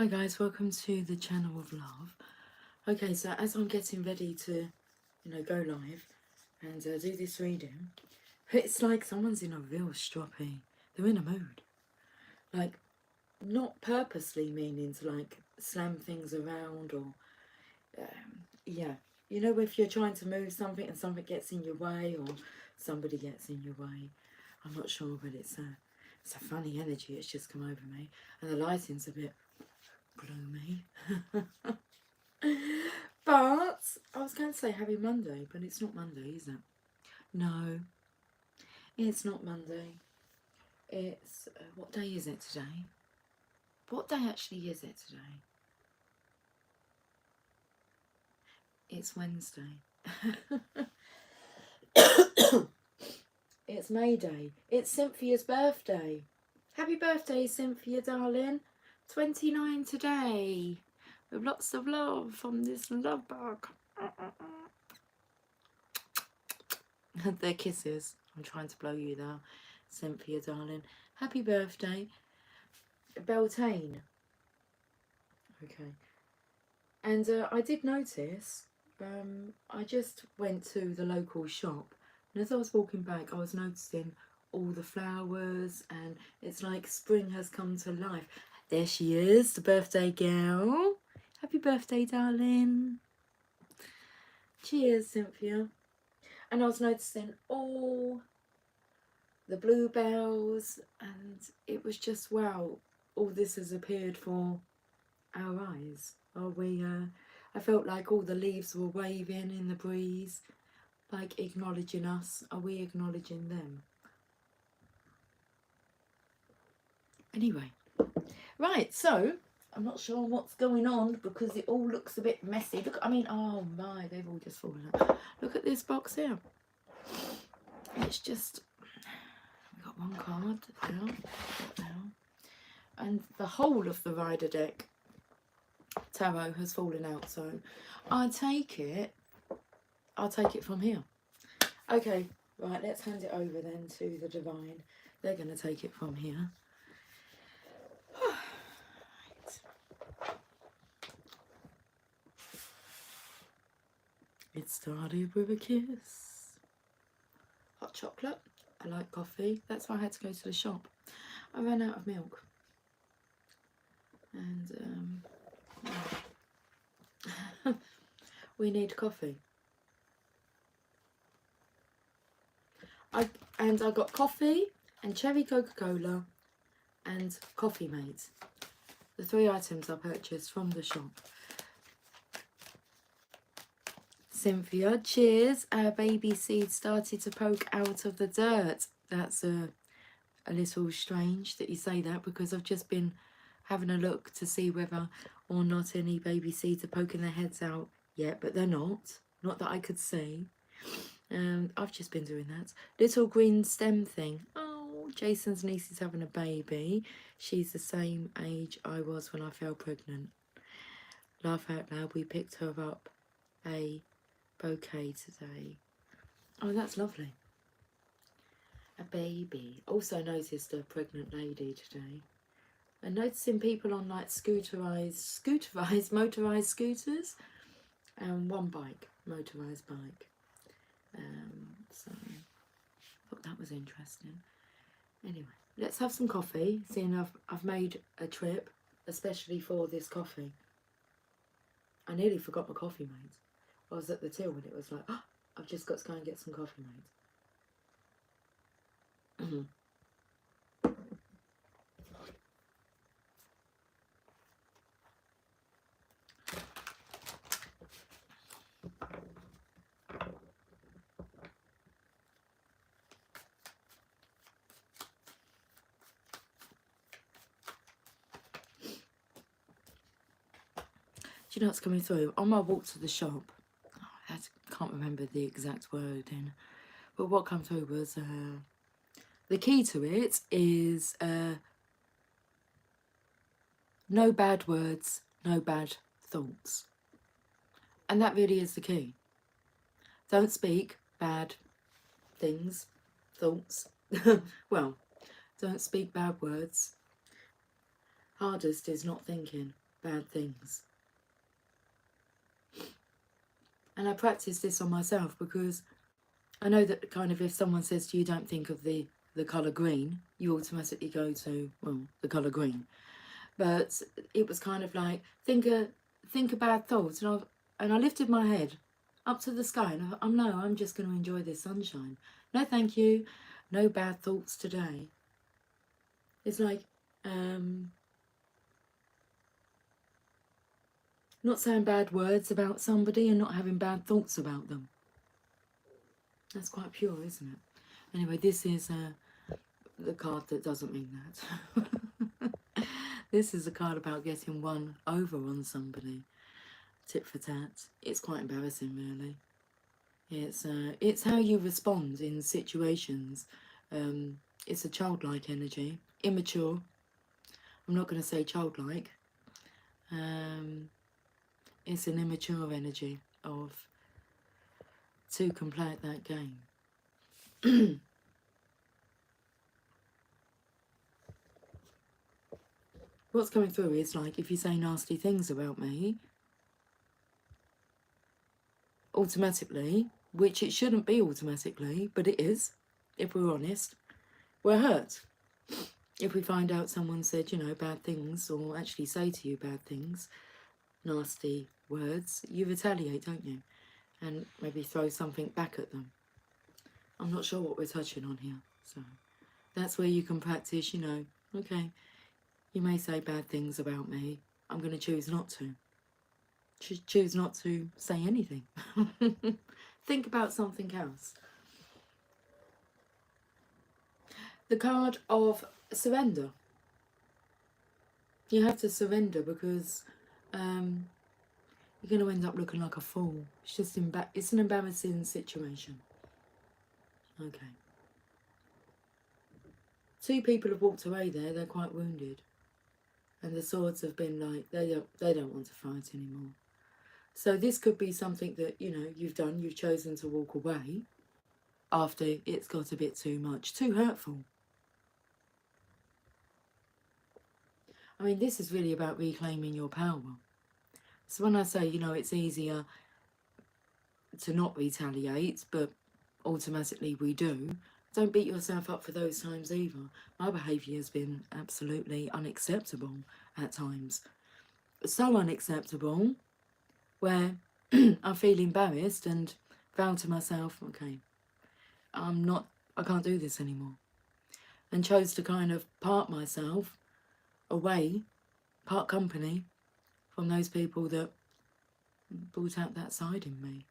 Hi guys, welcome to the channel of love. Okay, so as I'm getting ready to, go live and do this reading, it's like someone's in a real stroppy. They're in a mood. Like, not purposely meaning to like slam things around or, yeah. You know, if you're trying to move something and something gets in your way or somebody gets in your way. I'm not sure, but it's a funny energy. It's just come over me. And the lighting's a bit gloomy. But I was going to say happy Monday, but it's not Monday, is it? No, it's not Monday. It's what day is it today? What day actually is it today? It's Wednesday. It's May Day. It's Cynthia's birthday. Happy birthday, Cynthia, darling. 29 today. With lots of love from this love bug. They're kisses. I'm trying to blow you there, Cynthia, darling. Happy birthday, Beltane. Okay. And I did notice, I just went to the local shop, and as I was walking back, I was noticing all the flowers, and it's like spring has come to life. There she is, the birthday girl. Happy birthday, darling. Cheers, Cynthia. And I was noticing all the bluebells, and it was just, wow, all this has appeared for our eyes. Are we, I felt like all the leaves were waving in the breeze, like acknowledging us. Are we acknowledging them? Anyway, right, so I'm not sure what's going on because it all looks a bit messy. Look, I mean, oh my, they've all just fallen out. Look at this box here. It's just, we've got one card down, and the whole of the Rider deck tarot has fallen out, so I'll take it from here. Okay, right, let's hand it over then to the divine. They're going to take it from here. Right. It started with a kiss. Hot chocolate. I like coffee. That's why I had to go to the shop. I ran out of milk. And we need coffee. I got coffee and cherry Coca-Cola and Coffee Mate. The 3 items I purchased from the shop. Cynthia, cheers. Our baby seed started to poke out of the dirt. That's a little strange that you say that, because I've just been having a look to see whether or not any baby seeds are poking their heads out yet, but they're not. Not that I could see. I've just been doing that. Little green stem thing. Oh, Jason's niece is having a baby. She's the same age I was when I fell pregnant. Laugh out loud, we picked her up a bouquet today. Oh, that's lovely. A baby. Also noticed a pregnant lady today. And noticing people on like motorised scooters, and one bike, motorised bike. So I thought that was interesting. Anyway, let's have some coffee, seeing I've made a trip especially for this coffee. I nearly forgot my Coffee Mate. I was at the till when it was like, oh, I've just got to go and get some Coffee Mate. Do you know what's coming through? On my walk to the shop, I can't remember the exact wording, but what came through was, the key to it is no bad words, no bad thoughts. And that really is the key. Don't speak bad things, thoughts. Well, don't speak bad words. Hardest is not thinking. bad things. And I practice this on myself because I know that kind of if someone says to you, don't think of the colour green, you automatically go to, well, the colour green. But it was kind of like, think of bad thoughts. And I lifted my head up to the sky and I'm just going to enjoy this sunshine. No, thank you. No bad thoughts today. It's like, not saying bad words about somebody and not having bad thoughts about them. That's quite pure, isn't it? Anyway, this is the card that doesn't mean that. This is a card about getting one over on somebody. Tit for tat. It's quite embarrassing, really. It's how you respond in situations. It's a childlike energy. Immature. I'm not going to say childlike. It's an immature energy to complete that game. What's coming through is like, if you say nasty things about me, automatically, which it shouldn't be automatically, but it is, if we're honest, we're hurt. If we find out someone said, you know, bad things, or actually say to you bad things, nasty words, you retaliate, don't you? And maybe throw something back at them. I'm not sure what we're touching on here, so that's where you can practice, you know, okay, you may say bad things about me, I'm going to choose not to. Choose not to say anything. Think about something else. The card of surrender. You have to surrender because you're going to end up looking like a fool. It's just it's an embarrassing situation. Okay. 2 people have walked away there. They're quite wounded, and the swords have been like they don't want to fight anymore. So this could be something that, you know, you've done. You've chosen to walk away after it's got a bit too much, too hurtful. I mean, this is really about reclaiming your power. So when I say, you know, it's easier to not retaliate, but automatically we do, don't beat yourself up for those times either. My behaviour has been absolutely unacceptable at times. So unacceptable where I feel embarrassed and vow to myself, okay, I can't do this anymore. And chose to kind of part myself away, part company from those people that brought out that side in me.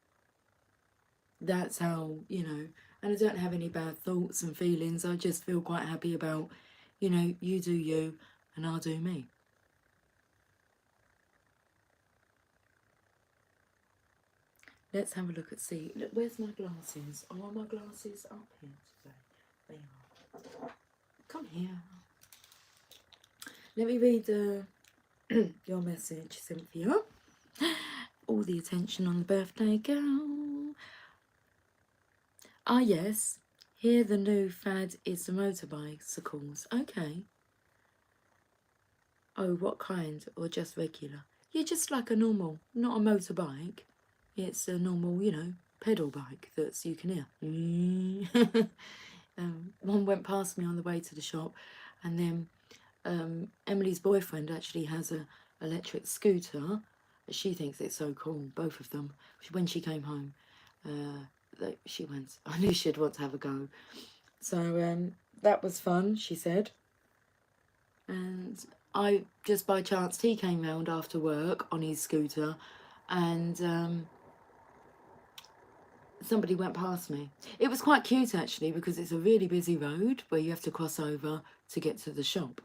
That's how, you know, and I don't have any bad thoughts and feelings. I just feel quite happy about, you know, you do you and I'll do me. Let's have a look at see. Look, where's my glasses? Oh, are my glasses up here today? They are. Come here. Let me read your message, Cynthia. All the attention on the birthday girl. Ah, yes. Here the new fad is the motorbicycles. Okay. Oh, what kind? Or just regular? Yeah, just like a normal, not a motorbike. It's a normal, you know, pedal bike that you can hear. One went past me on the way to the shop, and then Emily's boyfriend actually has a electric scooter. She thinks it's so cool, both of them. When she came home, she went, I knew she'd want to have a go. So that was fun, she said. And I, just by chance, he came round after work on his scooter, and somebody went past me. It was quite cute actually, because it's a really busy road where you have to cross over to get to the shop.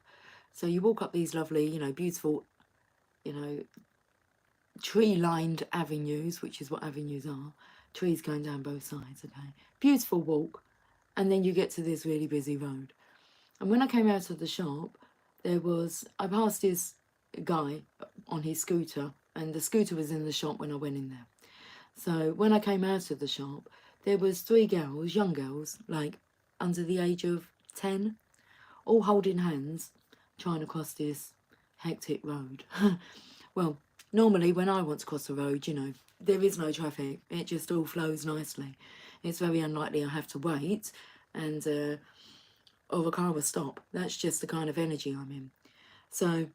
So you walk up these lovely, you know, beautiful, you know, tree-lined avenues, which is what avenues are. Trees going down both sides, okay. Beautiful walk. And then you get to this really busy road. And when I came out of the shop, I passed this guy on his scooter, and the scooter was in the shop when I went in there. So when I came out of the shop, there was 3 girls, young girls, like under the age of 10, all holding hands, trying to cross this hectic road. Well, normally when I want to cross the road, you know, there is no traffic. It just all flows nicely. It's very unlikely I have to wait and or a car will stop. That's just the kind of energy I'm in. So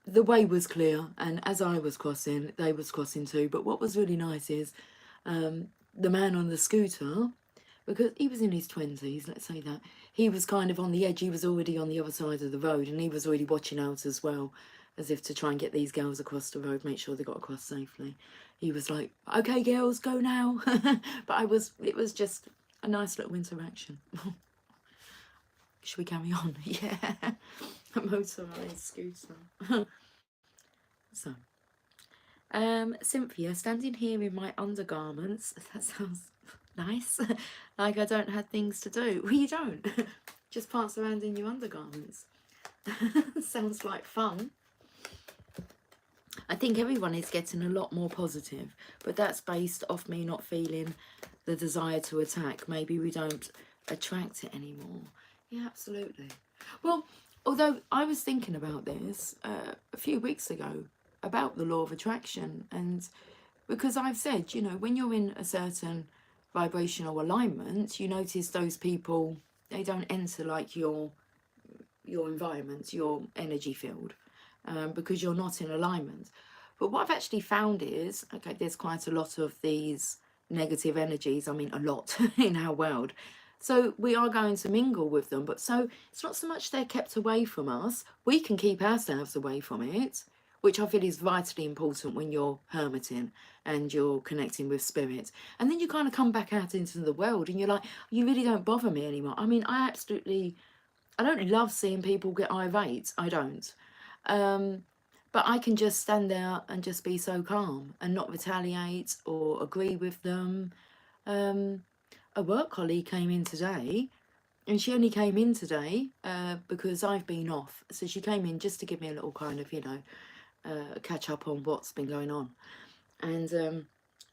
the way was clear, and as I was crossing, they was crossing too. But what was really nice is the man on the scooter, because he was in his 20s, let's say that, he was kind of on the edge. He was already on the other side of the road, and he was already watching out as well, as if to try and get these girls across the road, make sure they got across safely. He was like, okay girls, go now. But it was just a nice little interaction. Should we carry on? Yeah. A motorised scooter. So Cynthia, standing here in my undergarments, that sounds nice. Like I don't have things to do. Well, you don't. Just prance around in your undergarments. Sounds like fun. I think everyone is getting a lot more positive, but that's based off me not feeling the desire to attack. Maybe we don't attract it anymore. Yeah, absolutely. Well, although I was thinking about this a few weeks ago, about the law of attraction, and because I've said, you know, when you're in a certain vibrational alignment, you notice those people, they don't enter like your environment, your energy field, because you're not in alignment. But what I've actually found is, okay, there's quite a lot of these negative energies, I mean a lot in our world, so we are going to mingle with them. But so it's not so much they're kept away from us, we can keep ourselves away from it, which I feel is vitally important when you're hermiting and you're connecting with spirit. And then you kind of come back out into the world and you're like, you really don't bother me anymore. I mean, I don't love seeing people get irate, I don't. But I can just stand there and just be so calm and not retaliate or agree with them. A work colleague came in today, and she only came in today because I've been off. So she came in just to give me a little kind of, you know, catch up on what's been going on. And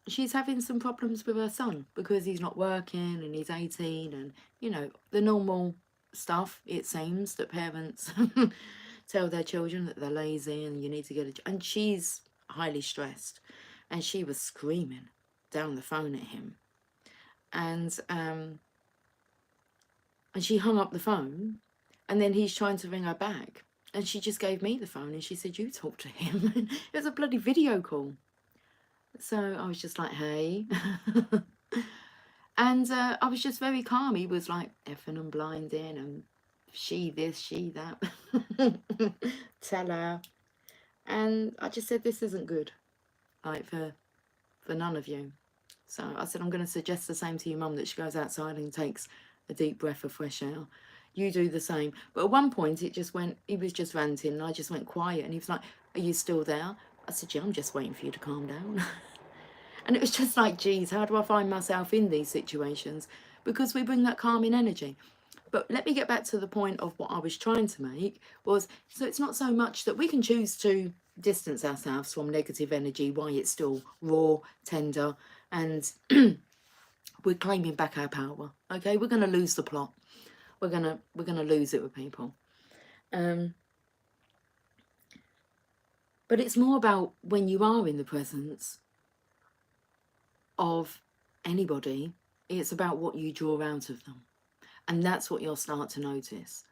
she's having some problems with her son because he's not working and he's 18, and, you know, the normal stuff, it seems, that parents tell their children, that they're lazy and you need to get a... And she's highly stressed, and she was screaming down the phone at him. And she hung up the phone, and then he's trying to ring her back, and she just gave me the phone and she said, you talk to him. It was a bloody video call. So I was just like, hey. And I was just very calm. He was like effing and blinding and she this, she that. Tell her. And I just said, this isn't good, like for none of you. So I said, I'm going to suggest the same to your mum, that she goes outside and takes a deep breath of fresh air. You do the same. But at one point it just went, he was just ranting, and I just went quiet, and he was like, are you still there? I said, yeah, I'm just waiting for you to calm down. And it was just like, geez, how do I find myself in these situations? Because we bring that calming energy. But let me get back to the point of what I was trying to make was, so it's not so much that we can choose to distance ourselves from negative energy while it's still raw, tender, and we're claiming back our power. Okay, we're going to lose the plot. We're gonna lose it with people. But it's more about when you are in the presence of anybody, it's about what you draw out of them. And that's what you'll start to notice.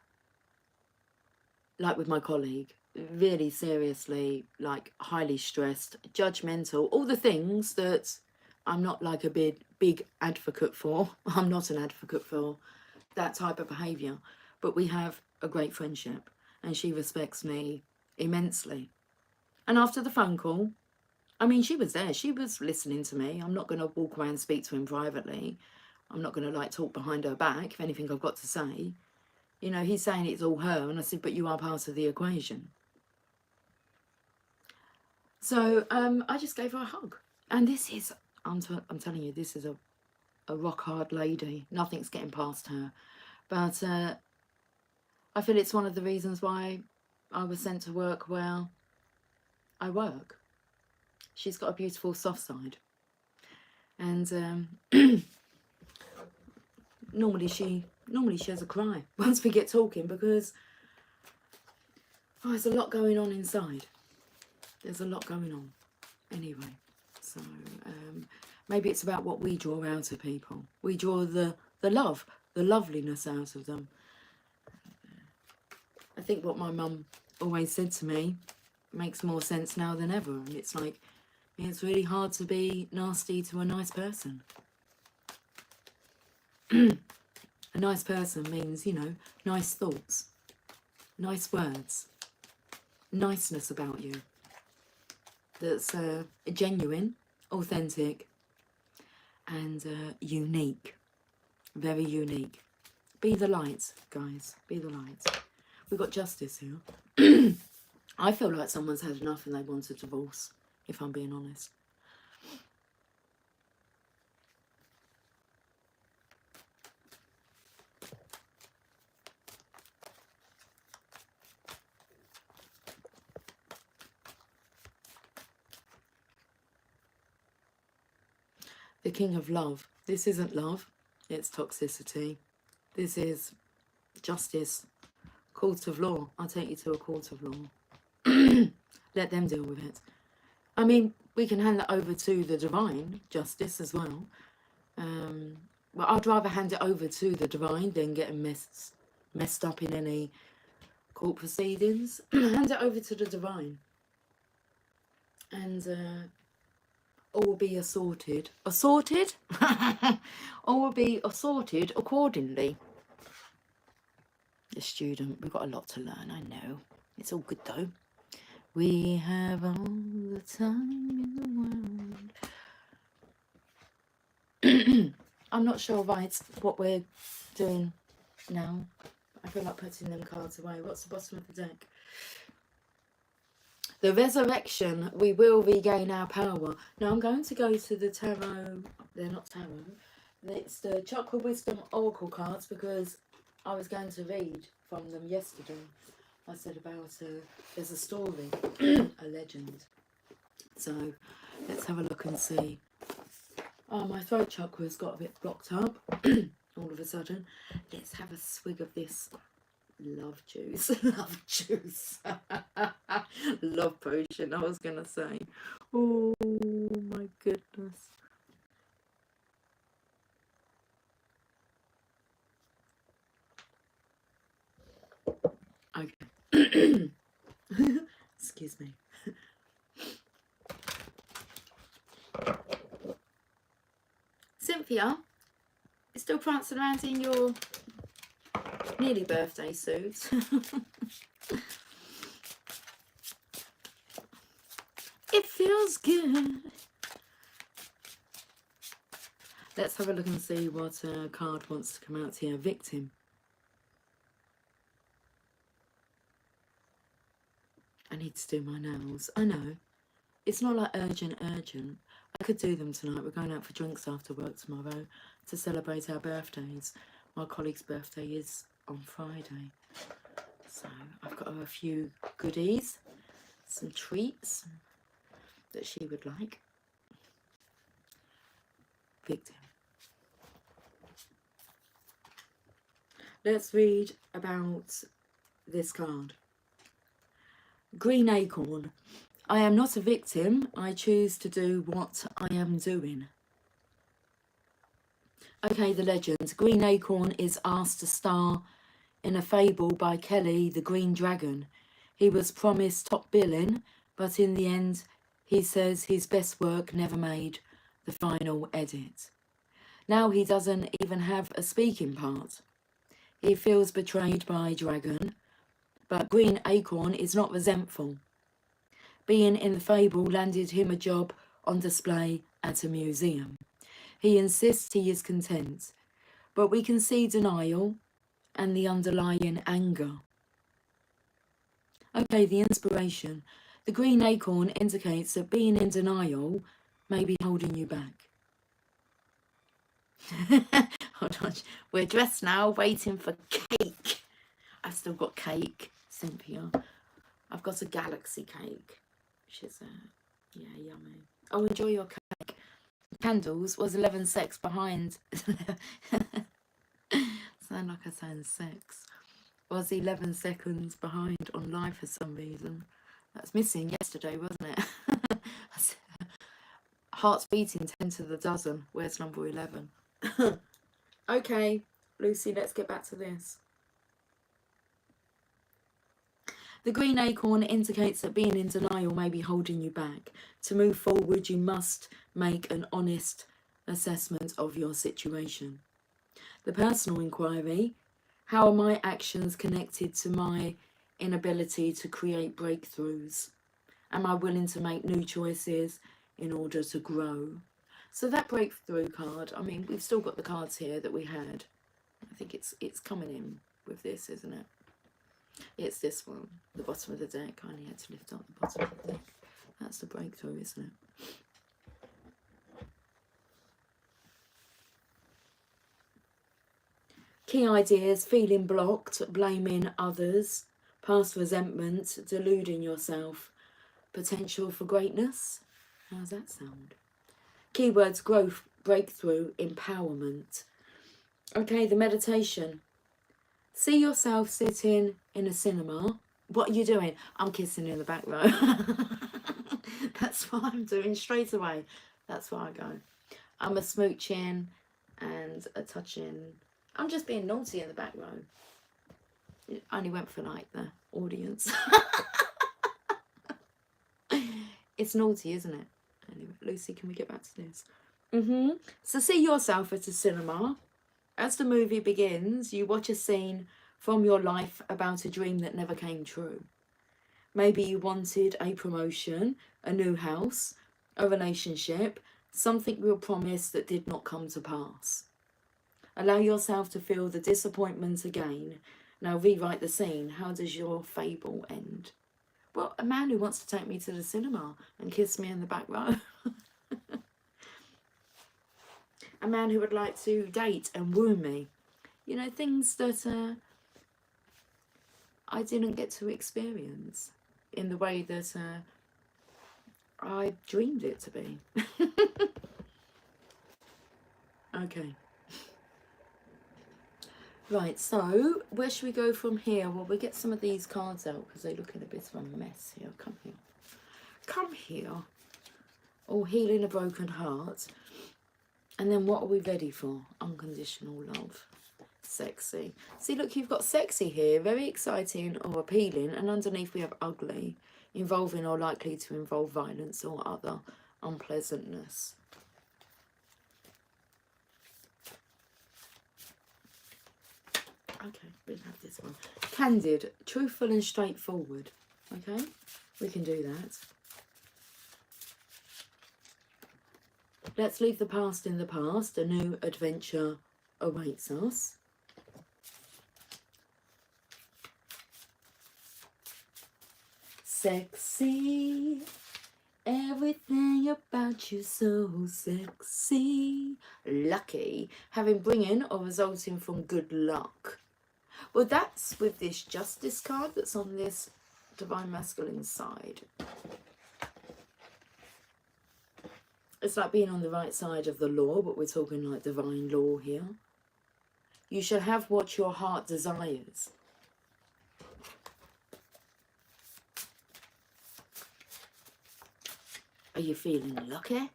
Like with my colleague, really seriously, like highly stressed, judgmental, all the things that I'm not like a big advocate for. I'm not an advocate for that type of behaviour. But we have a great friendship, and she respects me immensely. And after the phone call, I mean, she was there. She was listening to me. I'm not going to walk around and speak to him privately. I'm not going to like talk behind her back if anything I've got to say. You know, he's saying it's all her. And I said, but you are part of the equation. So I just gave her a hug. And this is, I'm telling you, this is a rock hard lady. Nothing's getting past her. But I feel it's one of the reasons why I was sent to work where I work. She's got a beautiful soft side. And normally she has a cry once we get talking, because Oh, there's a lot going on inside. There's a lot going on. Anyway, so maybe it's about what we draw out of people. We draw the love, the loveliness out of them. I think what my mum always said to me makes more sense now than ever. And it's like, it's really hard to be nasty to a nice person. A nice person means, you know, nice thoughts, nice words, niceness about you. That's genuine, authentic, and unique. Very unique. Be the light, guys. Be the light. We've got justice here. I feel like someone's had enough and they want a divorce, if I'm being honest. The King of Love. This isn't love. It's toxicity. This is justice. Court of law. I'll take you to a court of law. Let them deal with it. I mean, we can hand that over to the divine justice as well. But I'd rather hand it over to the divine than getting messed up in any court proceedings. Hand it over to the divine. And all will be assorted. Assorted? All will be assorted accordingly. The student, we've got a lot to learn, I know. It's all good though. We have all the time in the world. I'm not sure right what we're doing now. I feel like putting them cards away. What's the bottom of the deck? The resurrection, we will regain our power. Now I'm going to go to the tarot. They're not tarot. It's the Chakra Wisdom Oracle cards because I was going to read from them yesterday. I said about there's a story, a legend. So let's have a look and see. Oh, my throat chakra's got a bit blocked up all of a sudden. Let's have a swig of this love juice. Love juice. Love potion, I was going to say. Oh, my goodness. Okay. Excuse me. Cynthia, you're still prancing around in your nearly birthday suit. It feels good. Let's have a look and see what card wants to come out here. Victim. I need to do my nails. I know. It's not like urgent. I could do them tonight. We're going out for drinks after work tomorrow to celebrate our birthdays. My colleague's birthday is on Friday. So I've got her a few goodies, some treats that she would like. Victim. Let's read about this card. Green Acorn. I am not a victim. I choose to do what I am doing. Okay, the legend. Green Acorn is asked to star in a fable by Kelly the Green Dragon. He was promised top billing, but in the end, he says his best work never made the final edit. Now he doesn't even have a speaking part. He feels betrayed by Dragon, but Green Acorn is not resentful. Being in the fable landed him a job on display at a museum. He insists he is content, but we can see denial and the underlying anger. Okay, the inspiration. The green acorn indicates that being in denial may be holding you back. Hold on, we're dressed now, waiting for cake. I've still got cake, Cynthia. I've got a galaxy cake, which is, yeah, yummy. Oh, enjoy your cake. Candles was 11 secs behind. Sound like I sound sex. Was 11 seconds behind on live for some reason. That's missing yesterday, wasn't it? Hearts beating 10 to the dozen. Where's number 11? Okay, Lucy, let's get back to this. The green acorn indicates that being in denial may be holding you back. To move forward, you must make an honest assessment of your situation. The personal inquiry: how are my actions connected to my inability to create breakthroughs? Am I willing to make new choices in order to grow? So that breakthrough card, I mean, we've still got the cards here that we had. I think it's coming in with this, isn't it? It's this one, the bottom of the deck. I only had to lift up the bottom of the deck. That's the breakthrough, isn't it? Key ideas: feeling blocked, blaming others, past resentment, deluding yourself, potential for greatness. How's that sound? Keywords: growth, breakthrough, empowerment. Okay, the meditation. See yourself sitting in a cinema. What are you doing? I'm kissing in the back row. That's what I'm doing straight away. That's where I go. I'm a smooching and a touching. I'm just being naughty in the back row. It only went for like the audience. It's naughty, isn't it? Anyway, Lucy, can we get back to this? So see yourself at a cinema. As the movie begins, you watch a scene from your life about a dream that never came true. Maybe you wanted a promotion, a new house, a relationship, something you were promised that did not come to pass. Allow yourself to feel the disappointment again. Now rewrite the scene. How does your fable end? Well, a man who wants to take me to the cinema and kiss me in the back row. A man who would like to date and woo me. You know, things that I didn't get to experience in the way that I dreamed it to be. Okay. Right, so where should we go from here? Well, we'll get some of these cards out because they look in a bit of a mess here. Come here. Come here. Oh, healing a broken heart. And then what are we ready for? Unconditional love. Sexy. See, look, you've got sexy here. Very exciting or appealing. And underneath we have ugly. Involving or likely to involve violence or other unpleasantness. Okay, we'll have this one. Candid. Truthful and straightforward. Okay, we can do that. Let's leave the past in the past. A new adventure awaits us. Sexy. Everything about you so sexy. Lucky. Having bringing or resulting from good luck. Well, that's with this Justice card that's on this Divine Masculine side. It's like being on the right side of the law, but we're talking like divine law here. You shall have what your heart desires. Are you feeling lucky?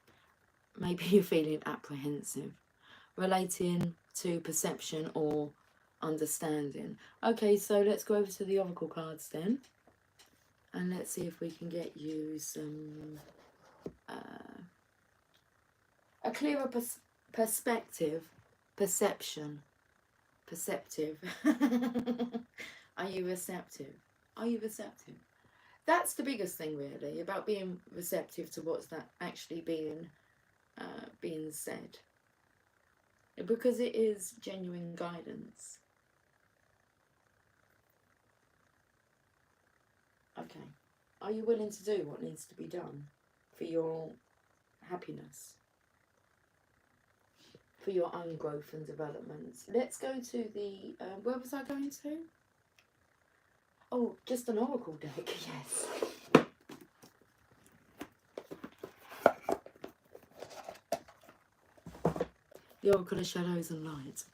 Maybe you're feeling apprehensive. Relating to perception or understanding. Okay, so let's go over to the Oracle cards then. And let's see if we can get you some... a clearer perspective, perception, perceptive. Are you receptive? Are you receptive? That's the biggest thing, really, about being receptive to what's that actually being said, because it is genuine guidance. Okay, are you willing to do what needs to be done for your happiness? For your own growth and development. Let's go to the, where was I going to? Oh, just an oracle deck, yes. The Oracle of Shadows and Light.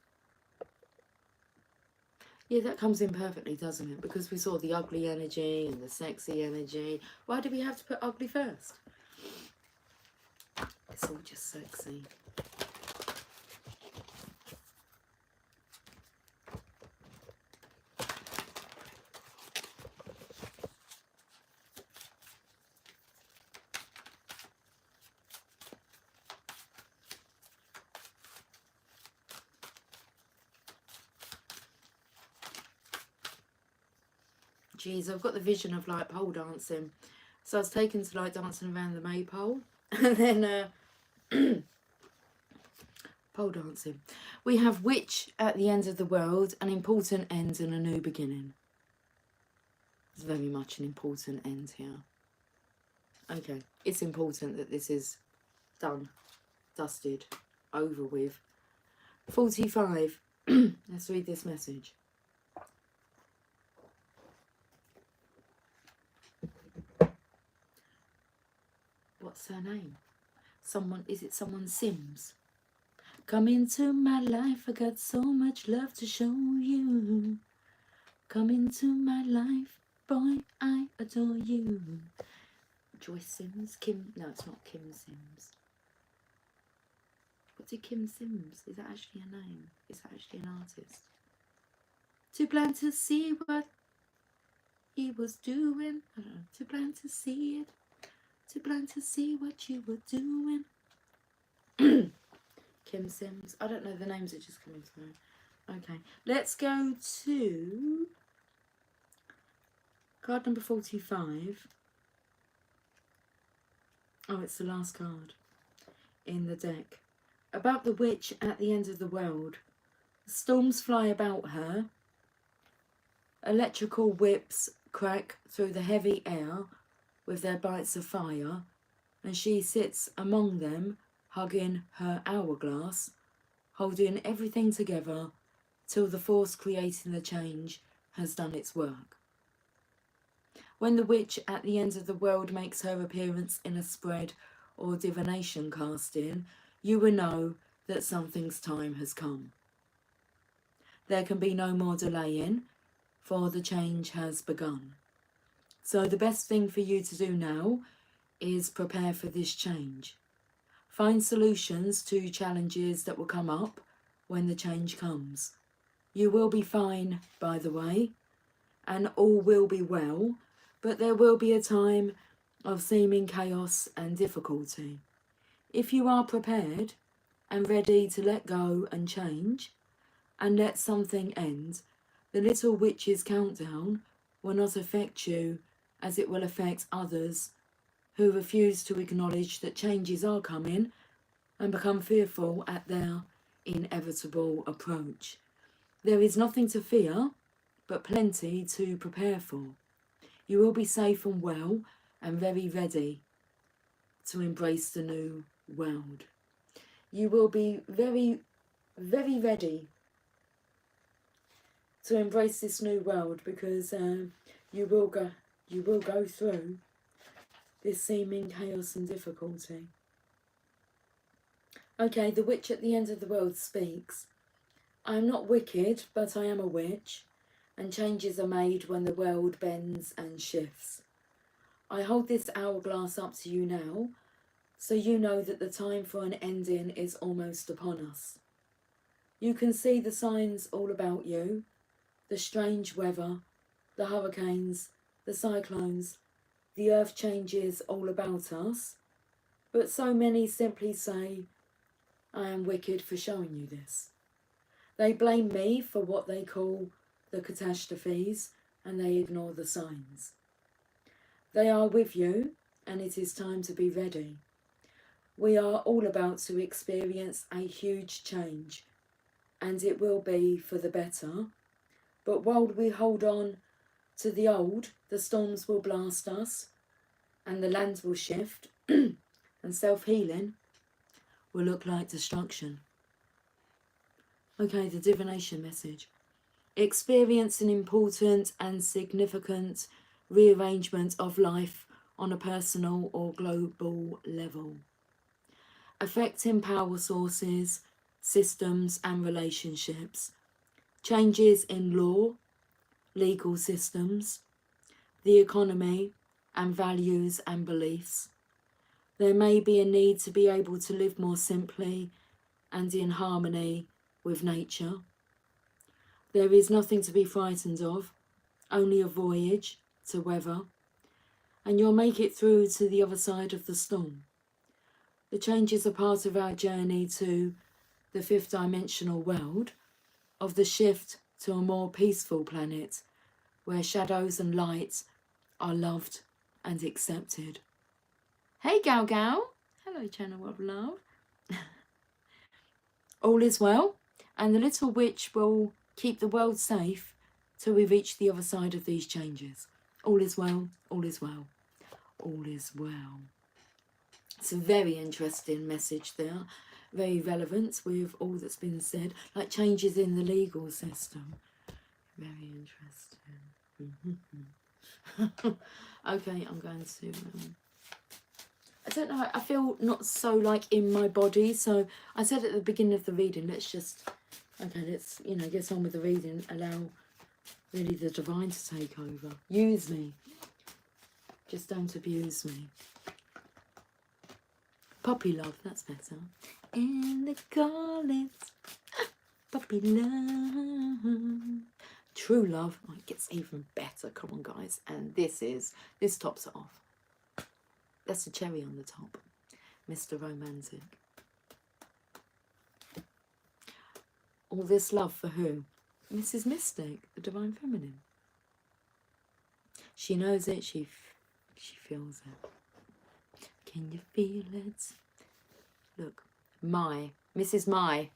Yeah, that comes in perfectly, doesn't it? Because we saw the ugly energy and the sexy energy. Why do we have to put ugly first? It's all just sexy. Jeez, I've got the vision of like pole dancing. So I was taken to like dancing around the maypole. And then pole dancing. We have witch at the end of the world, an important end and a new beginning. It's very much an important end here. Okay, it's important that this is done, dusted, over with. 45. Let's read this message. What's her name? Is it someone Sims? Come into my life, I got so much love to show you. Come into my life, boy, I adore you. Joyce Sims? No, it's not Kim Sims. What did Kim Sims? Is that actually a name? Is that actually an artist? Too blind to see what he was doing. I don't know. Too blind to see it. Too blind to see what you were doing. Kim Sims. I don't know, the names are just coming through. Okay, let's go to card number 45. Oh, it's the last card in the deck. About the witch at the end of the world. Storms fly about her. Electrical whips crack through the heavy air with their bites of fire, and she sits among them, hugging her hourglass, holding everything together till the force creating the change has done its work. When the witch at the end of the world makes her appearance in a spread or divination casting, you will know that something's time has come. There can be no more delaying, for the change has begun. So the best thing for you to do now is prepare for this change. Find solutions to challenges that will come up when the change comes. You will be fine, by the way, and all will be well, but there will be a time of seeming chaos and difficulty. If you are prepared and ready to let go and change and let something end, the little witch's countdown will not affect you as it will affect others who refuse to acknowledge that changes are coming and become fearful at their inevitable approach. There is nothing to fear, but plenty to prepare for. You will be safe and well and very ready to embrace the new world. You will be very, very ready to embrace this new world because you will go through this seeming chaos and difficulty. Okay, the witch at the end of the world speaks. I am not wicked, but I am a witch, and changes are made when the world bends and shifts. I hold this hourglass up to you now, so you know that the time for an ending is almost upon us. You can see the signs all about you, the strange weather, the hurricanes, the cyclones, the earth changes all about us, but so many simply say, I am wicked for showing you this. They blame me for what they call the catastrophes, and they ignore the signs. They are with you, and it is time to be ready. We are all about to experience a huge change, and it will be for the better. But while we hold on to the old, the storms will blast us, and the land will shift, and self-healing will look like destruction. Okay, the divination message. Experience an important and significant rearrangement of life on a personal or global level, affecting power sources, systems and relationships. changes in law, legal systems, the economy, and values and beliefs. There may be a need to be able to live more simply and in harmony with nature. There is nothing to be frightened of, only a voyage to weather, and you'll make it through to the other side of the storm. The changes are part of our journey to the fifth dimensional world, of the shift to a more peaceful planet where shadows and light are loved and accepted. Hey Gal Gal, hello channel of love. All is well, and the little witch will keep the world safe till we reach the other side of these changes. All is well, all is well, all is well. It's a very interesting message there, very relevant with all that's been said, like changes in the legal system. Very interesting. Okay, I'm going to... I don't know, I feel not so like in my body, so I said at the beginning of the reading, let's just, okay, let's, you know, get on with the reading, allow really the divine to take over. Use me. Just don't abuse me. Puppy love, that's better. And they call it puppy love. True love, oh, it gets even better, come on guys. And this tops it off. That's the cherry on the top. Mr. Romantic. All this love for who? Mrs. Mystic, the Divine Feminine. She knows it, she feels it. Can you feel it? Look, Mrs. My.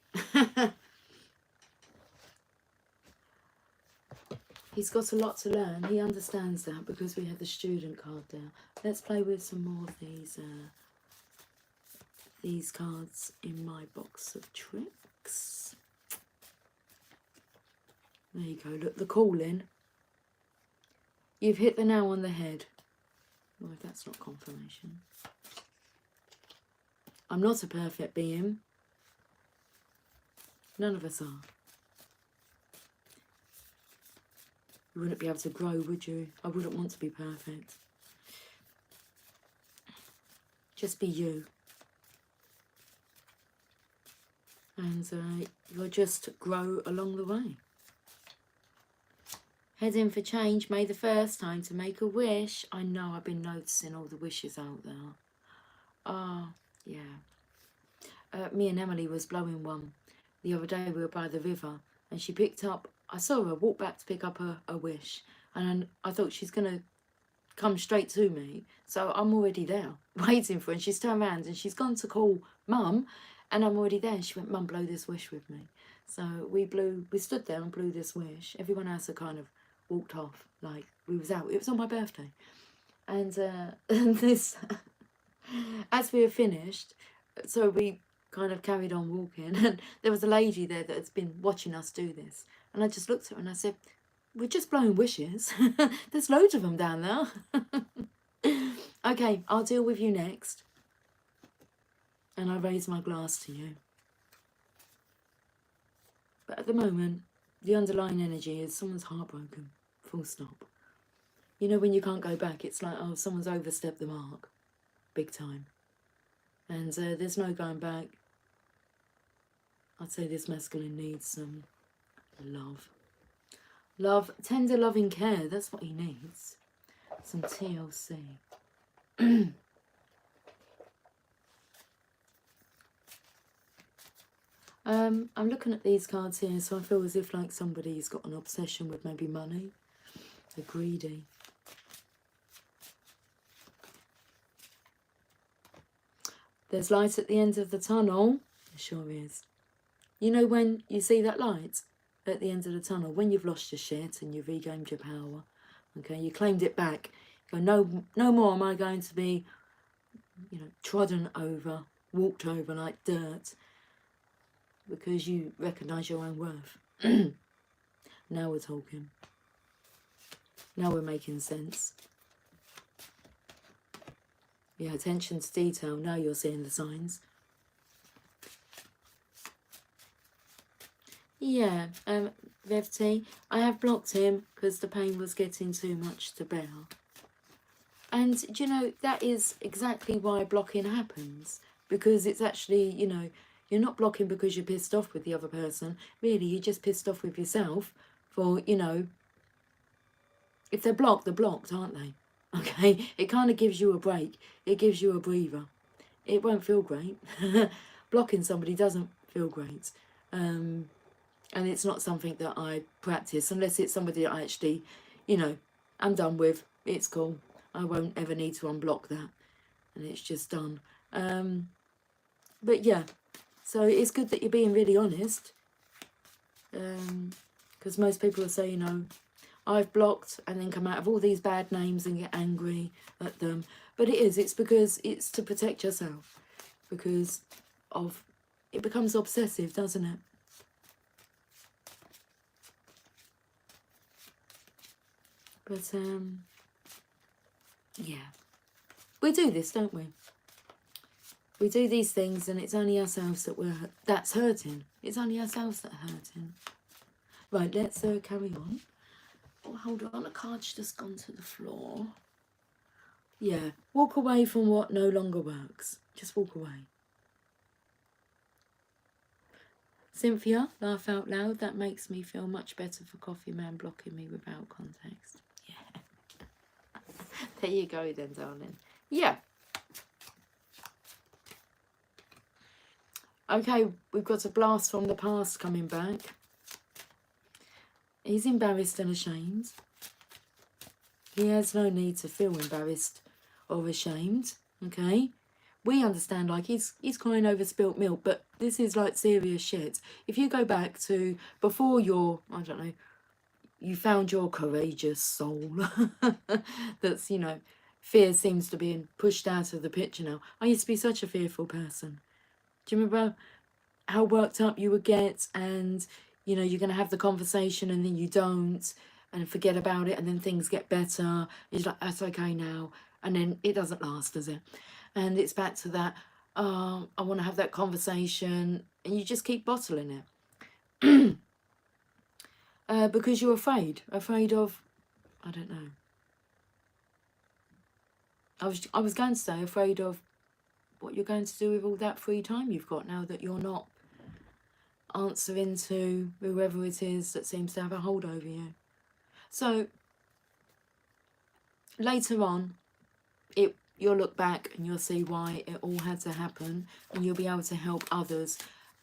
He's got a lot to learn. He understands that because we have the student card there. Let's play with some more of these cards in my box of tricks. There you go. Look, the calling. You've hit the nail on the head. Well, if that's not confirmation. I'm not a perfect being. None of us are. You wouldn't be able to grow, would you? I wouldn't want to be perfect. Just be you. And you'll just grow along the way. Heading for change, May the 1st, time to make a wish. I know, I've been noticing all the wishes out there. Ah, yeah. Me and Emily was blowing one. The other day we were by the river and she picked up, I saw her walk back to pick up a wish. And I thought she's going to come straight to me. So I'm already there, waiting for her. And she's turned around and she's gone to call Mum. And I'm already there. And she went, Mum, blow this wish with me. So we stood there and blew this wish. Everyone else had kind of walked off, like we was out. It was on my birthday. And this, as we were finished, so we kind of carried on walking. And there was a lady there that has been watching us do this. And I just looked at her and I said, we're just blowing wishes. There's loads of them down there. Okay, I'll deal with you next. And I raise my glass to you. But at the moment, the underlying energy is someone's heartbroken. Full stop. You know when you can't go back, it's like, oh, someone's overstepped the mark. Big time. And there's no going back. I'd say this masculine needs some love. Love, tender loving care, that's what he needs. Some TLC. I'm looking at these cards here, so I feel as if like somebody's got an obsession with maybe money. They're greedy. There's light at the end of the tunnel. There sure is. You know when you see that light at the end of the tunnel, when you've lost your shit and you've regained your power, okay, you claimed it back. You go, no more am I going to be, you know, trodden over, walked over like dirt, because you recognise your own worth. Now we're talking. Now we're making sense. Yeah, attention to detail. Now you're seeing the signs. Yeah, Revty, I have blocked him because the pain was getting too much to bear. And, you know, that is exactly why blocking happens. Because it's actually, you know, you're not blocking because you're pissed off with the other person. Really, you're just pissed off with yourself for, you know, if they're blocked, aren't they? Okay, it kind of gives you a break. It gives you a breather. It won't feel great. Blocking somebody doesn't feel great. And it's not something that I practice unless it's somebody that I actually, you know, I'm done with. It's cool. I won't ever need to unblock that. And it's just done. But yeah, so it's good that you're being really honest. Because most people will say, you know, I've blocked and then come out of all these bad names and get angry at them. But it's because it's to protect yourself. Because of, it becomes obsessive, doesn't it? But, yeah. We do this, don't we? We do these things and it's only ourselves that's hurting. It's only ourselves that are hurting. Right, let's carry on. Oh, hold on, a card's just gone to the floor. Yeah, walk away from what no longer works. Just walk away. Cynthia, laugh out loud. That makes me feel much better for Coffee Man blocking me without context. Yeah. There you go then, darling. Yeah. Okay, we've got a blast from the past coming back. He's embarrassed and ashamed. He has no need to feel embarrassed or ashamed, okay? We understand, like, he's crying over spilt milk, but this is, like, serious shit. If you go back to before your, I don't know, you found your courageous soul, that's, you know, fear seems to be pushed out of the picture now. I used to be such a fearful person. Do you remember how worked up you would get and, you know, you're going to have the conversation and then you don't and forget about it and then things get better. It's like, that's okay now. And then it doesn't last, does it? And it's back to that, I want to have that conversation, and you just keep bottling it. Because you're afraid of, I don't know. I was going to say afraid of what you're going to do with all that free time you've got now that you're not answering to whoever it is that seems to have a hold over you. So later on, you'll look back and you'll see why it all had to happen, and you'll be able to help others.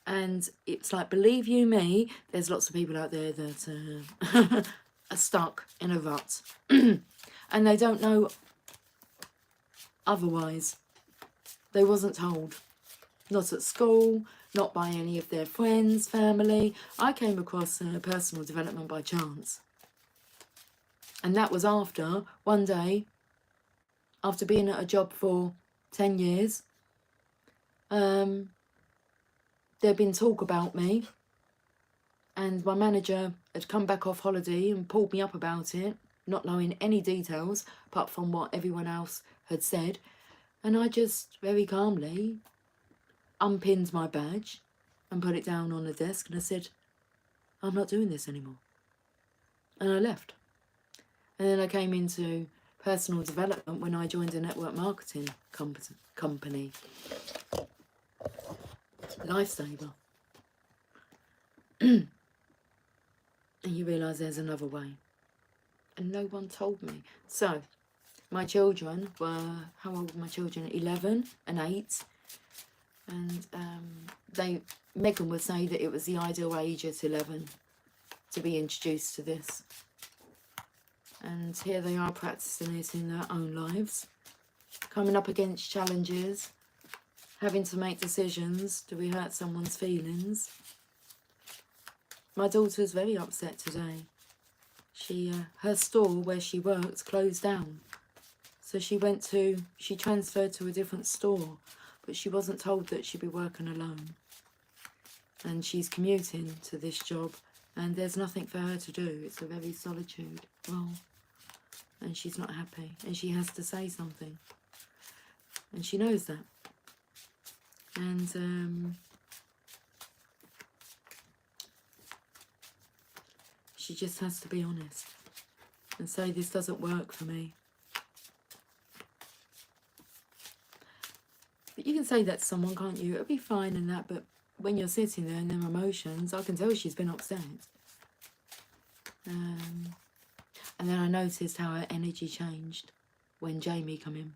And it's like, believe you me, there's lots of people out there that are stuck in a rut and they don't know otherwise. They wasn't told, not at school, not by any of their friends, family. I came across personal development by chance, and that was after one day, after being at a job for 10 years, there'd been talk about me, and my manager had come back off holiday and pulled me up about it, not knowing any details apart from what everyone else had said. And I just very calmly unpinned my badge and put it down on the desk, and I said, I'm not doing this anymore. And I left. And then I came into personal development when I joined a network marketing company. Lifesaver. And you realise there's another way. And no one told me. So, my children were, how old were my children? 11 and 8. And Megan would say that it was the ideal age at 11 to be introduced to this. And here they are practicing it in their own lives, coming up against challenges, having to make decisions. Do we hurt someone's feelings? My daughter's very upset today. Her store where she worked closed down. So she transferred to a different store, but she wasn't told that she'd be working alone. And she's commuting to this job, and there's nothing for her to do. It's a very solitude role. And she's not happy, and she has to say something. And she knows that. And She just has to be honest and say, this doesn't work for me. But you can say that to someone, can't you? It'll be fine and that, but when you're sitting there in their emotions, I can tell she's been upset. And then I noticed how her energy changed when Jamie come in,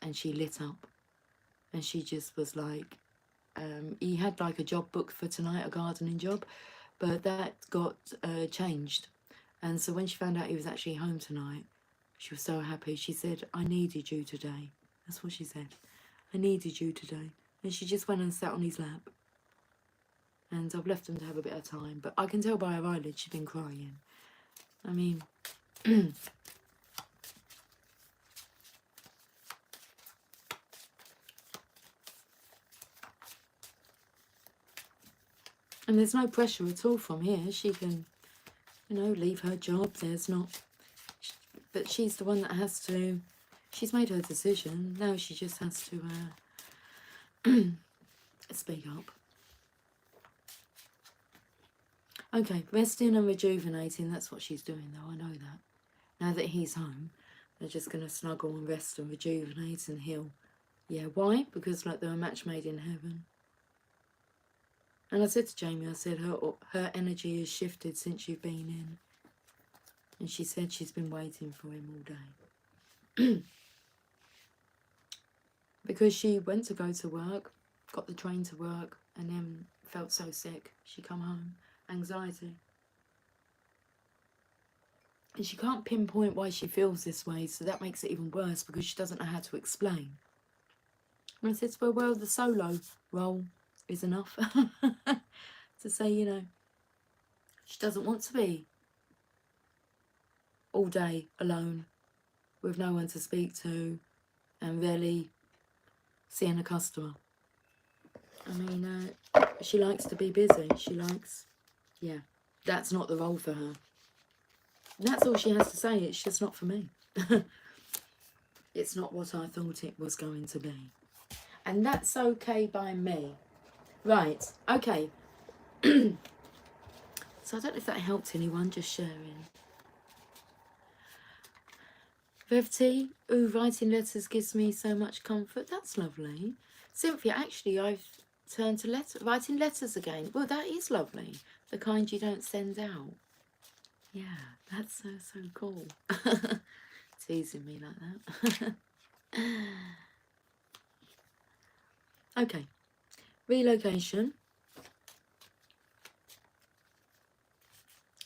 and she lit up, and she just was like, he had like a job booked for tonight, a gardening job, but that got changed. And so when she found out he was actually home tonight, she was so happy. She said, I needed you today. That's what she said. I needed you today. And she just went and sat on his lap. And I've left them to have a bit of time. But I can tell by her eyelids she's been crying. I mean... And there's no pressure at all from here. She can, you know, leave her job. There's not... But she's the one that has to... She's made her decision. Now she just has to speak up. Okay, resting and rejuvenating. That's what she's doing, though. I know that. Now that he's home, they're just going to snuggle and rest and rejuvenate and heal. Yeah, why? Because, like, they're a match made in heaven. And I said to Jamie, I said, her energy has shifted since you've been in. And she said she's been waiting for him all day. Because she went to go to work, got the train to work, and then felt so sick. She come home, anxiety. And she can't pinpoint why she feels this way, so that makes it even worse because she doesn't know how to explain. And I said to her, well, the solo role is enough to say, you know, she doesn't want to be all day alone with no one to speak to and rarely seeing a customer. I mean, she likes to be busy. She likes, yeah, that's not the role for her. And that's all she has to say. It's just not for me. It's not what I thought it was going to be. And that's okay by me. Right, okay. So I don't know if that helped anyone, just sharing. Revti, ooh, writing letters gives me so much comfort. That's lovely. Cynthia, actually, I've turned to writing letters again. Well, that is lovely. The kind you don't send out. Yeah, that's so cool. Teasing me like that. Okay. Relocation.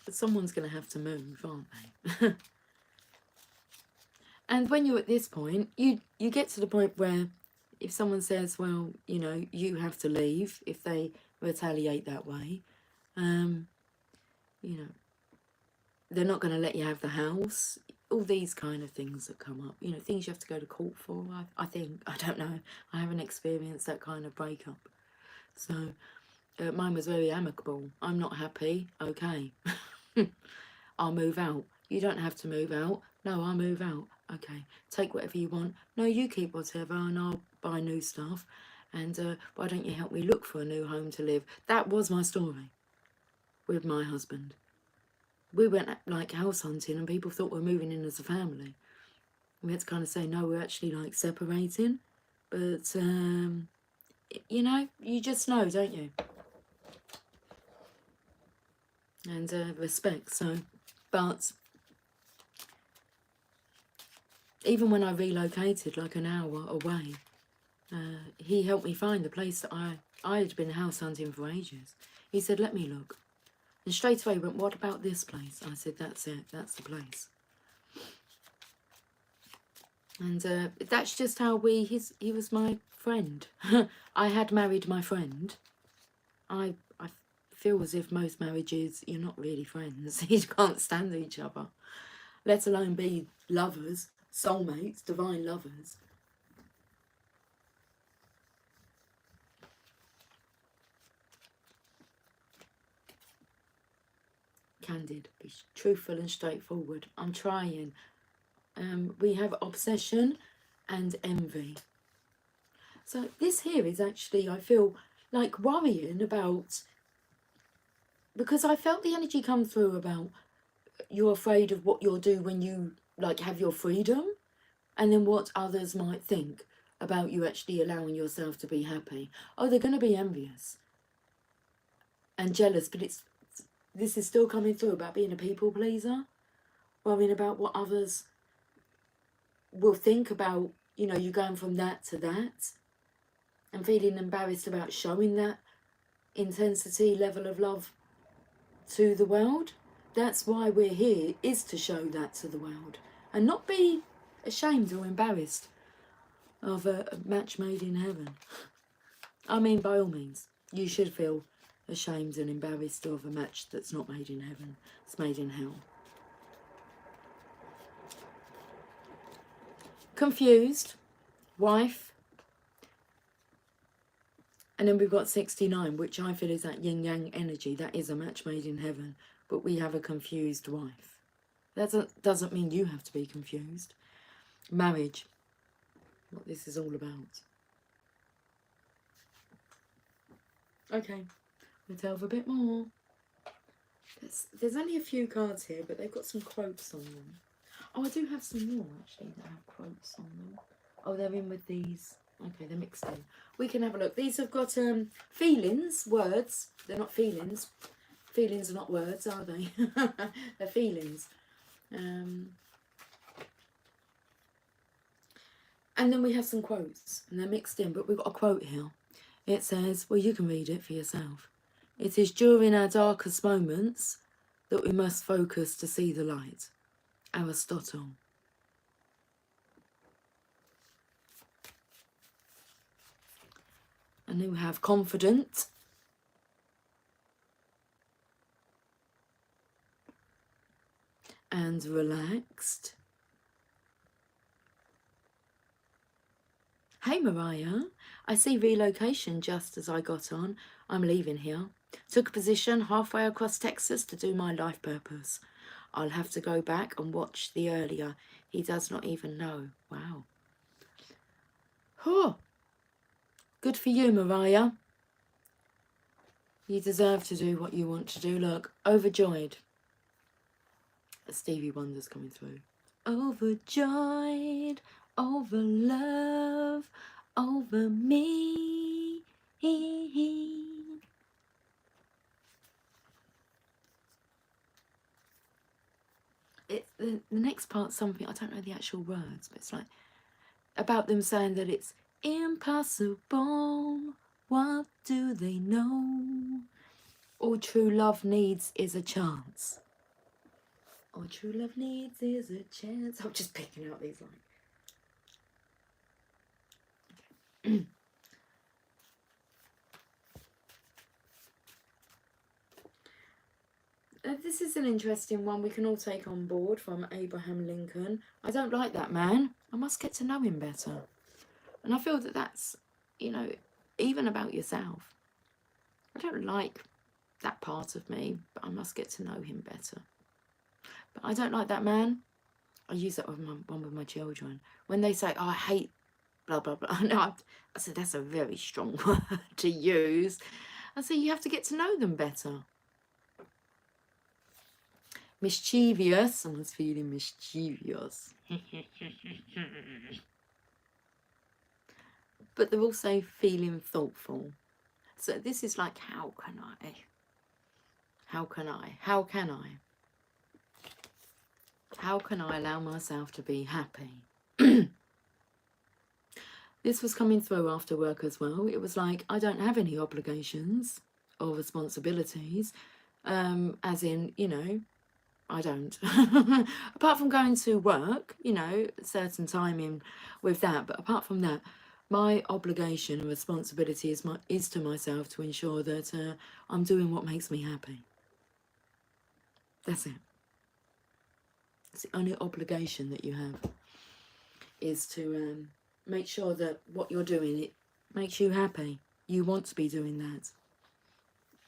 Someone's going to have to move, aren't they? And when you're at this point, you get to the point where if someone says, well, you know, you have to leave, if they retaliate that way, you know, they're not going to let you have the house. All these kind of things that come up, you know, things you have to go to court for, I think. I don't know. I haven't experienced that kind of breakup. So mine was very amicable. I'm not happy. Okay. I'll move out. You don't have to move out. No, I'll move out. Okay. Take whatever you want. No, you keep whatever and I'll buy new stuff. And why don't you help me look for a new home to live? That was my story with my husband. We went like house hunting and people thought we were moving in as a family. We had to kind of say, no, we're actually like separating. But, you know, you just know, don't you? And respect, so, but even when I relocated like an hour away, he helped me find the place that I had been house hunting for ages. He said, let me look. And straight away he went, what about this place? I said, that's it, that's the place. And that's just how he was my friend. I had married my friend. I feel as if most marriages, you're not really friends. You can't stand each other, let alone be lovers, soulmates, divine lovers. Candid, be truthful and straightforward. I'm trying. We have obsession and envy. So this here is actually, I feel like worrying about because I felt the energy come through about you're afraid of what you'll do when you like have your freedom, and then what others might think about you actually allowing yourself to be happy. Oh, they're going to be envious and jealous, but this is still coming through about being a people pleaser, worrying about what others will think about, you know, you going from that to that, and feeling embarrassed about showing that intensity level of love to the world. That's why we're here, is to show that to the world and not be ashamed or embarrassed of a match made in heaven. I mean, by all means, you should feel ashamed and embarrassed of a match that's not made in heaven, it's made in hell. Confused, wife, and then we've got 69, which I feel is that yin-yang energy. That is a match made in heaven, but we have a confused wife. That doesn't mean you have to be confused. Marriage, what this is all about. Okay, we'll delve a bit more. There's only a few cards here, but they've got some quotes on them. Oh, I do have some more, actually, that have quotes on them. Oh, they're in with these. Okay, they're mixed in. We can have a look. These have got feelings, words. They're not feelings. Feelings are not words, are they? They're feelings. And then we have some quotes, and they're mixed in, but we've got a quote here. It says, well, you can read it for yourself. It is during our darkest moments that we must focus to see the light. Aristotle. And then we have confident. And relaxed. Hey Mariah, I see relocation just as I got on. I'm leaving here. Took a position halfway across Texas to do my life purpose. I'll have to go back and watch the earlier. He does not even know. Wow. Oh, good for you, Mariah. You deserve to do what you want to do. Look, overjoyed. Stevie Wonder's coming through. Overjoyed, over love, over me. The next part's something, I don't know the actual words, but it's like about them saying that it's impossible. What do they know? All true love needs is a chance. All true love needs is a chance. I'm just picking out these lines. This is an interesting one we can all take on board from Abraham Lincoln. I don't like that man. I must get to know him better. And I feel that that's, you know, even about yourself. I don't like that part of me, but I must get to know him better. But I don't like that man. I use that with one with my children. When they say, oh, I hate blah, blah, blah. No, I said, that's a very strong word to use. I said, you have to get to know them better. Mischievous. Someone's feeling mischievous. But they're also feeling thoughtful. So this is like, how can I? How can I? How can I? How can I allow myself to be happy? This was coming through after work as well. It was like, I don't have any obligations or responsibilities. As in, you know, I don't. Apart from going to work, you know, a certain timing with that. But apart from that, my obligation and responsibility is to myself to ensure that I'm doing what makes me happy. That's it. It's the only obligation that you have, is to make sure that what you're doing, it makes you happy. You want to be doing that.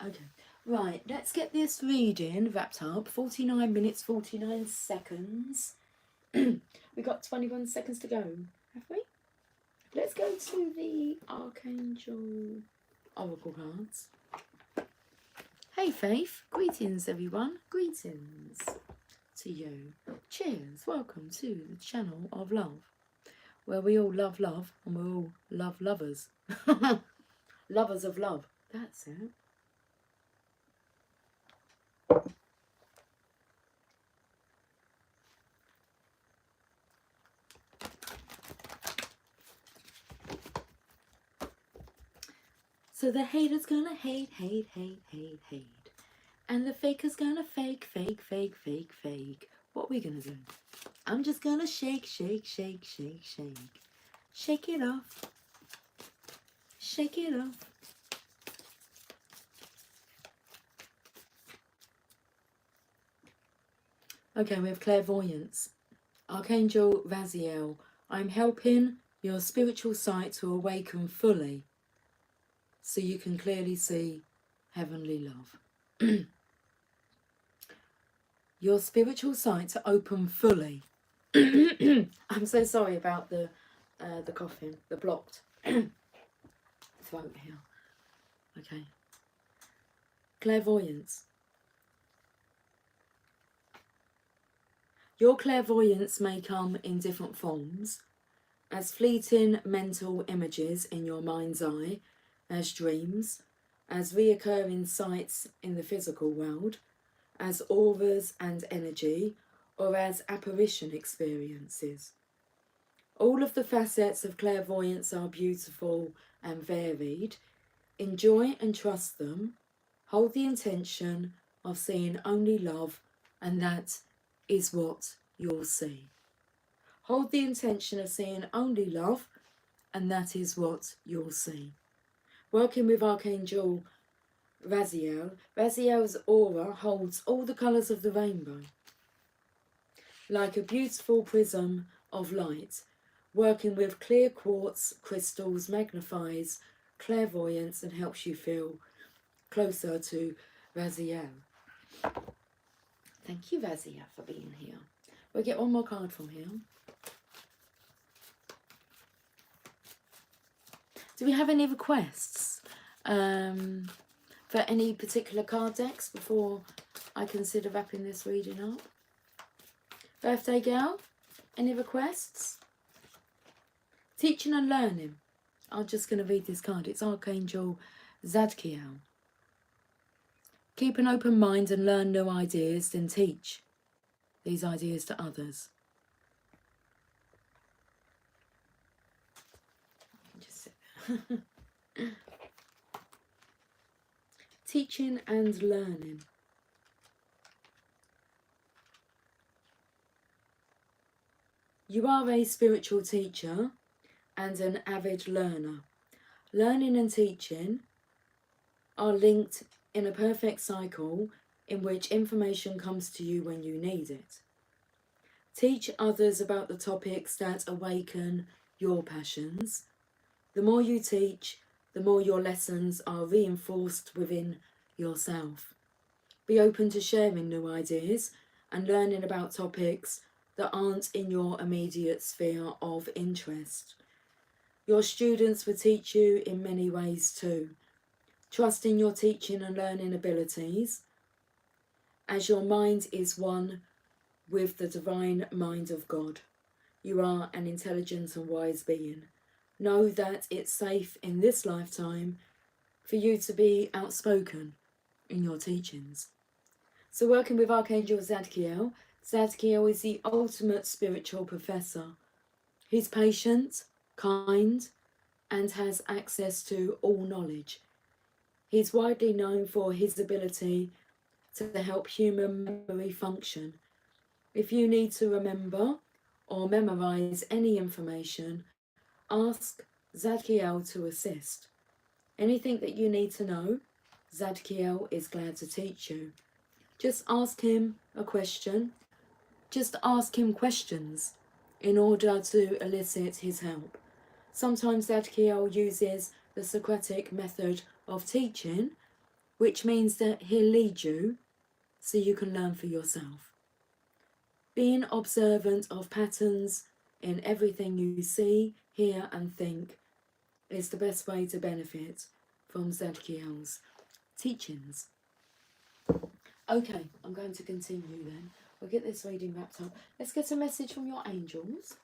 Okay. Right, let's get this reading wrapped up. 49 minutes, 49 seconds. We've got 21 seconds to go, have we? Let's go to the Archangel Oracle cards. Hey Faith, greetings everyone, greetings to you. Cheers, welcome to the channel of love, where we all love love and we're all love lovers. Lovers of love, that's it. So the hater's gonna hate, hate, hate, hate, hate. And the faker's gonna fake, fake, fake, fake, fake. What we gonna do? I'm just gonna shake, shake, shake, shake, shake. Shake it off. Shake it off. Okay, we have clairvoyance. Archangel Raziel, I'm helping your spiritual sight to awaken fully so you can clearly see heavenly love. Your spiritual sight to open fully. I'm so sorry about the coughing, the blocked throat here. Okay. Clairvoyance. Your clairvoyance may come in different forms, as fleeting mental images in your mind's eye, as dreams, as reoccurring sights in the physical world, as auras and energy, or as apparition experiences. All of the facets of clairvoyance are beautiful and varied. Enjoy and trust them. Hold the intention of seeing only love, and that is what you'll see. Hold the intention of seeing only love, and that is what you'll see. Working with Archangel Raziel, Raziel's aura holds all the colours of the rainbow. Like a beautiful prism of light, working with clear quartz crystals magnifies clairvoyance and helps you feel closer to Raziel. Thank you, Raziel, for being here. We'll get one more card from here. Do we have any requests for any particular card decks before I consider wrapping this reading up? Birthday girl, any requests? Teaching and learning. I'm just going to read this card. It's Archangel Zadkiel. Keep an open mind and learn new ideas, then teach these ideas to others. Just sit there. Teaching and learning. You are a spiritual teacher and an avid learner. Learning and teaching are linked in a perfect cycle in which information comes to you when you need it. Teach others about the topics that awaken your passions. The more you teach, the more your lessons are reinforced within yourself. Be open to sharing new ideas and learning about topics that aren't in your immediate sphere of interest. Your students will teach you in many ways too. Trust in your teaching and learning abilities, as your mind is one with the divine mind of God. You are an intelligent and wise being. Know that it's safe in this lifetime for you to be outspoken in your teachings. So working with Archangel Zadkiel, Zadkiel is the ultimate spiritual professor. He's patient, kind, and has access to all knowledge. He's widely known for his ability to help human memory function. If you need to remember or memorize any information, ask Zadkiel to assist. Anything that you need to know, Zadkiel is glad to teach you. Just ask him a question. Just ask him questions in order to elicit his help. Sometimes Zadkiel uses the Socratic method of teaching, which means that he'll lead you so you can learn for yourself. Being observant of patterns in everything you see, hear and think is the best way to benefit from Zadkiel's teachings. Okay, I'm going to continue then. We'll get this reading wrapped up. Let's get a message from your angels.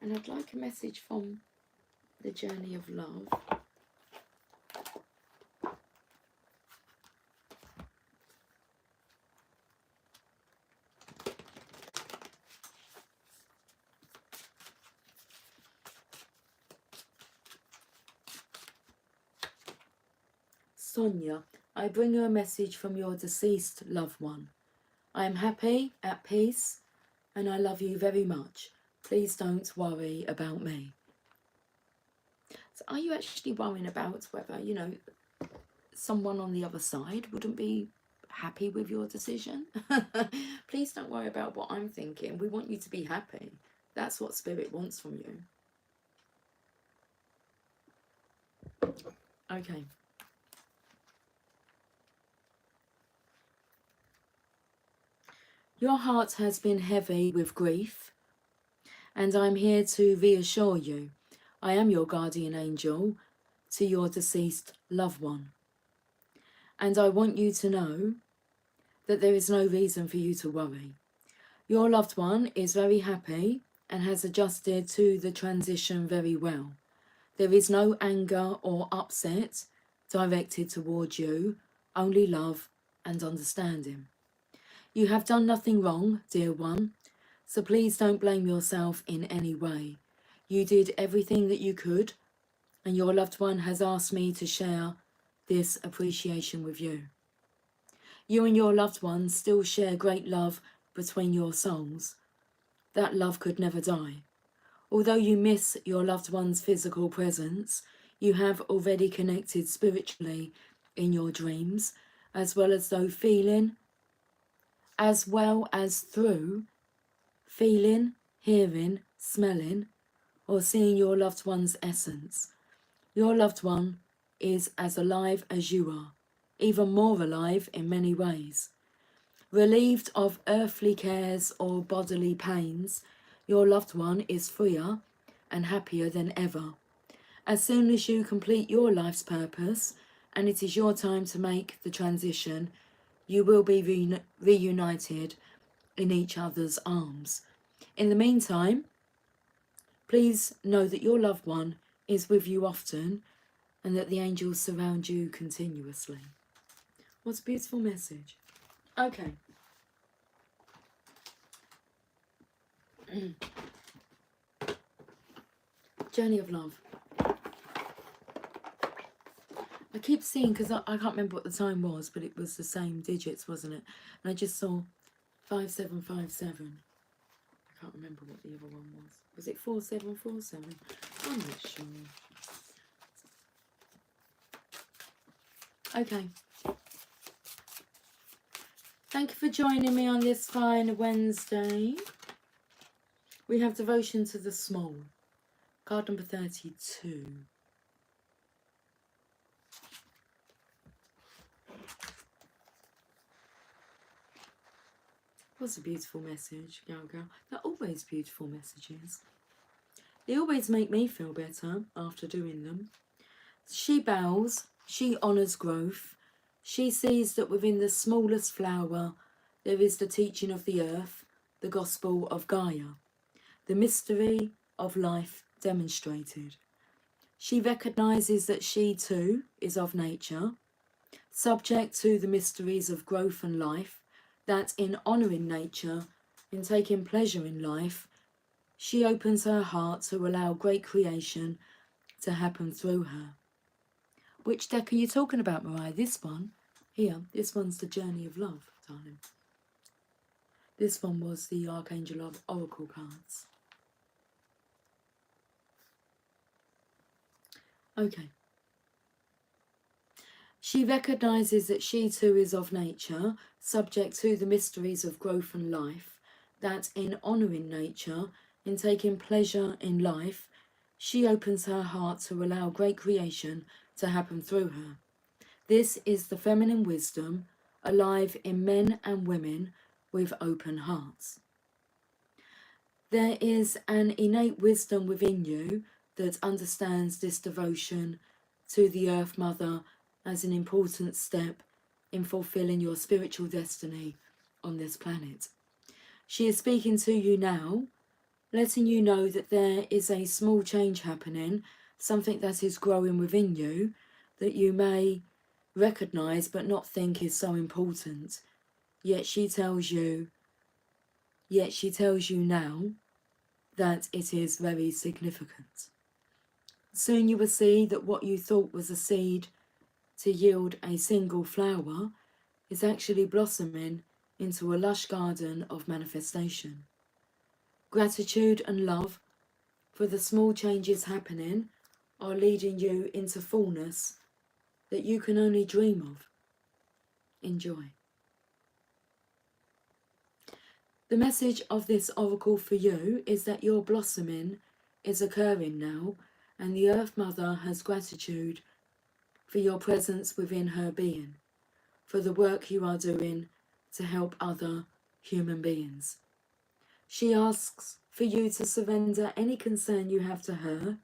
And I'd like a message from the journey of love. Sonia, I bring you a message from your deceased loved one. I am happy, at peace, and I love you very much. Please don't worry about me. So are you actually worrying about whether, you know, someone on the other side wouldn't be happy with your decision? Please don't worry about what I'm thinking. We want you to be happy. That's what Spirit wants from you. Okay. Your heart has been heavy with grief, and I'm here to reassure you. I am your guardian angel to your deceased loved one. And I want you to know that there is no reason for you to worry. Your loved one is very happy and has adjusted to the transition very well. There is no anger or upset directed towards you, only love and understanding. You have done nothing wrong, dear one, so please don't blame yourself in any way. You did everything that you could, and your loved one has asked me to share this appreciation with you. You and your loved one still share great love between your souls. That love could never die. Although you miss your loved one's physical presence, you have already connected spiritually in your dreams, as well as through feeling, hearing, smelling, or seeing your loved one's essence. Your loved one is as alive as you are, even more alive in many ways. Relieved of earthly cares or bodily pains, your loved one is freer and happier than ever. As soon as you complete your life's purpose and it is your time to make the transition, you will be reunited in each other's arms. In the meantime, please know that your loved one is with you often and that the angels surround you continuously. What a beautiful message. Okay. Journey of love. I keep seeing, because I can't remember what the time was, but it was the same digits, wasn't it? And I just saw 5757. I can't remember what the other one was. Was it 4747? I'm not sure. Okay. Thank you for joining me on this fine Wednesday. We have devotion to the small. Card number 32. What's a beautiful message, girl. They're always beautiful messages. They always make me feel better after doing them. She bows, she honours growth. She sees that within the smallest flower there is the teaching of the earth, the gospel of Gaia, the mystery of life demonstrated. She recognises that she too is of nature, subject to the mysteries of growth and life, that in honouring nature, in taking pleasure in life, she opens her heart to allow great creation to happen through her. Which deck are you talking about, Mariah? This one here. This one's the Journey of Love, darling. This one was the Archangel of Oracle cards. Okay. She recognises that she too is of nature, subject to the mysteries of growth and life, that in honouring nature, in taking pleasure in life, she opens her heart to allow great creation to happen through her. This is the feminine wisdom alive in men and women with open hearts. There is an innate wisdom within you that understands this devotion to the Earth Mother as an important step in fulfilling your spiritual destiny on this planet. She is speaking to you now, letting you know that there is a small change happening, something that is growing within you that you may recognize but not think is so important. Yet she tells you now that it is very significant. Soon you will see that what you thought was a seed to yield a single flower is actually blossoming into a lush garden of manifestation. Gratitude and love for the small changes happening are leading you into fullness that you can only dream of. Enjoy. The message of this oracle for you is that your blossoming is occurring now, and the Earth Mother has gratitude for your presence within her being, for the work you are doing to help other human beings. She asks for you to surrender any concern you have to her,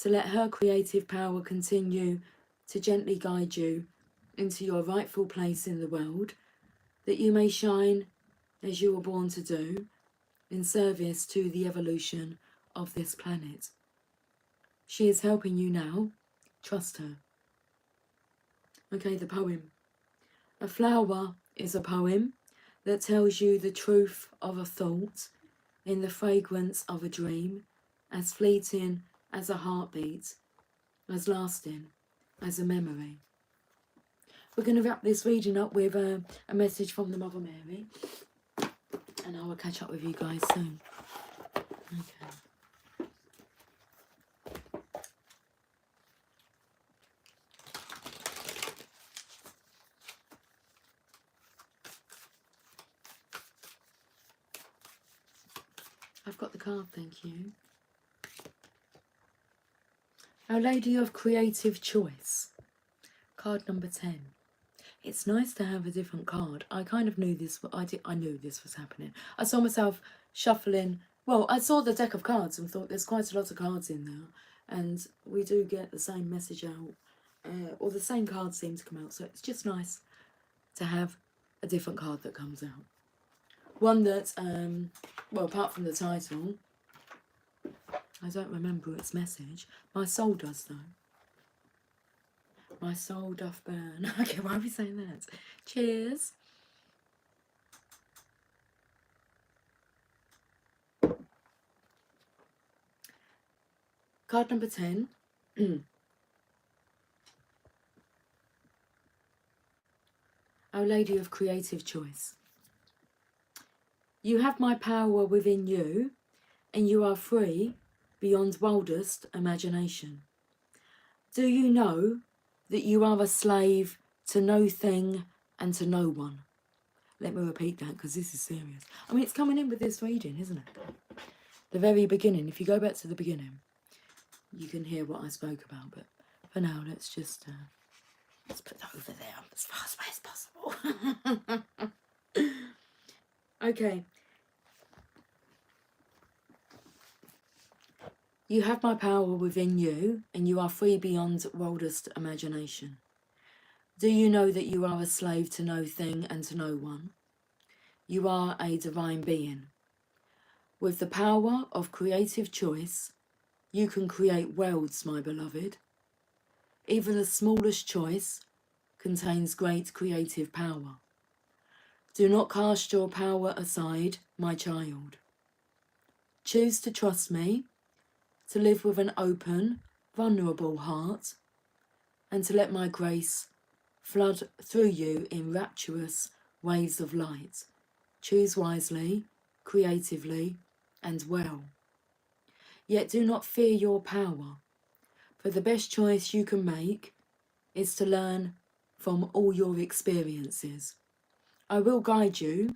to let her creative power continue to gently guide you into your rightful place in the world, that you may shine as you were born to do, in service to the evolution of this planet. She is helping you now. Trust her. Okay, the poem. A flower is a poem that tells you the truth of a thought in the fragrance of a dream, as fleeting as a heartbeat, as lasting as a memory. We're going to wrap this reading up with a message from the Mother Mary, and I will catch up with you guys soon. Okay. I've got the card, thank you. Our Lady of Creative Choice. Card number 10. It's nice to have a different card. I kind of knew this, I knew this was happening. I saw myself shuffling. Well, I saw the deck of cards and thought there's quite a lot of cards in there. And we do get the same message out. Or the same cards seem to come out. So it's just nice to have a different card that comes out. One that, well, apart from the title, I don't remember its message. My soul does, though. My soul doth burn. Okay, why are we saying that? Cheers. Card number 10. Our Lady of Creative Choice. You have my power within you, and you are free beyond wildest imagination. Do you know that you are a slave to no thing and to no one? Let me repeat that because this is serious. I mean, it's coming in with this reading, isn't it? The very beginning, if you go back to the beginning, you can hear what I spoke about. But for now, let's just let's put that over there as far away as possible. Okay. You have my power within you, and you are free beyond wildest imagination. Do you know that you are a slave to no thing and to no one? You are a divine being. With the power of creative choice, you can create worlds, my beloved. Even the smallest choice contains great creative power. Do not cast your power aside, my child. Choose to trust me, to live with an open, vulnerable heart, and to let my grace flood through you in rapturous waves of light. Choose wisely, creatively, and well. Yet do not fear your power, for the best choice you can make is to learn from all your experiences. I will guide you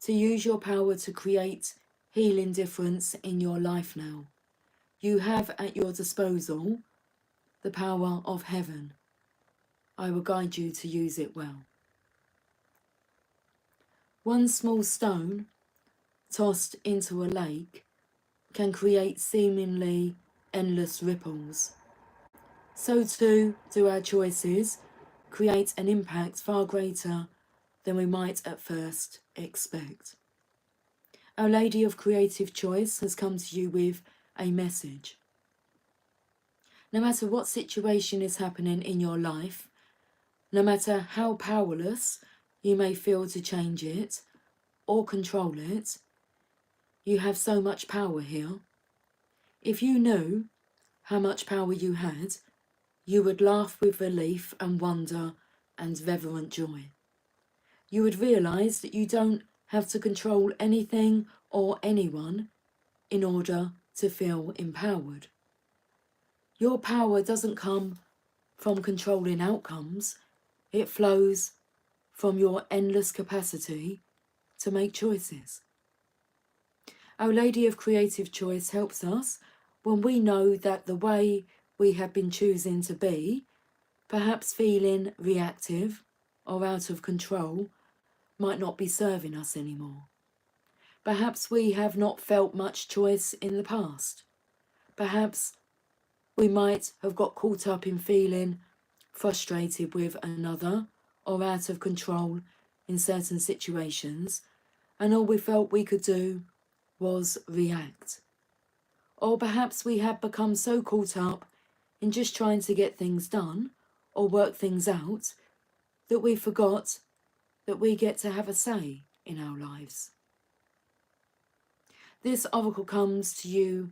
to use your power to create healing difference in your life now. You have at your disposal the power of heaven. I will guide you to use it well. One small stone tossed into a lake can create seemingly endless ripples. So too do our choices create an impact far greater than we might at first expect. Our Lady of Creative Choice has come to you with a message. No matter what situation is happening in your life, no matter how powerless you may feel to change it or control it, you have so much power here. If you knew how much power you had, you would laugh with relief and wonder and reverent joy. You would realise that you don't have to control anything or anyone in order to feel empowered. Your power doesn't come from controlling outcomes, it flows from your endless capacity to make choices. Our Lady of Creative Choice helps us when we know that the way we have been choosing to be, perhaps feeling reactive or out of control, might not be serving us anymore. Perhaps we have not felt much choice in the past. Perhaps we might have got caught up in feeling frustrated with another or out of control in certain situations, and all we felt we could do was react. Or perhaps we had become so caught up in just trying to get things done or work things out that we forgot that we get to have a say in our lives. This oracle comes to you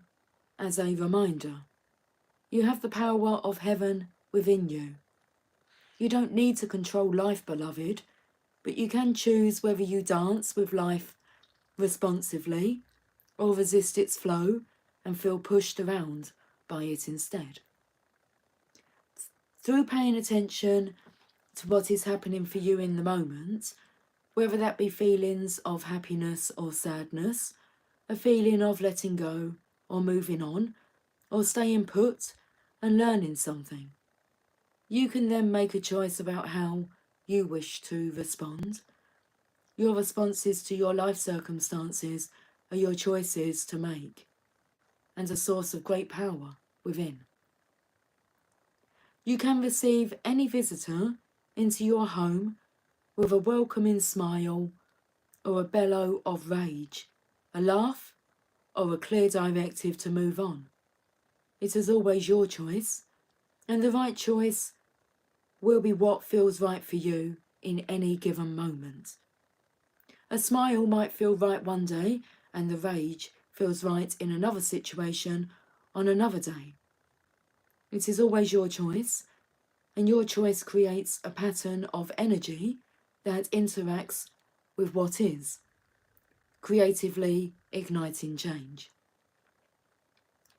as a reminder. You have the power of heaven within you. You don't need to control life, beloved, but you can choose whether you dance with life responsively or resist its flow and feel pushed around by it instead. Through paying attention to what is happening for you in the moment, whether that be feelings of happiness or sadness, a feeling of letting go or moving on, or staying put and learning something, you can then make a choice about how you wish to respond. Your responses to your life circumstances are your choices to make, and a source of great power within. You can receive any visitor into your home with a welcoming smile or a bellow of rage, a laugh or a clear directive to move on. It is always your choice, and the right choice will be what feels right for you in any given moment. A smile might feel right one day, and the rage feels right in another situation on another day. It is always your choice, and your choice creates a pattern of energy that interacts with what is, creatively igniting change.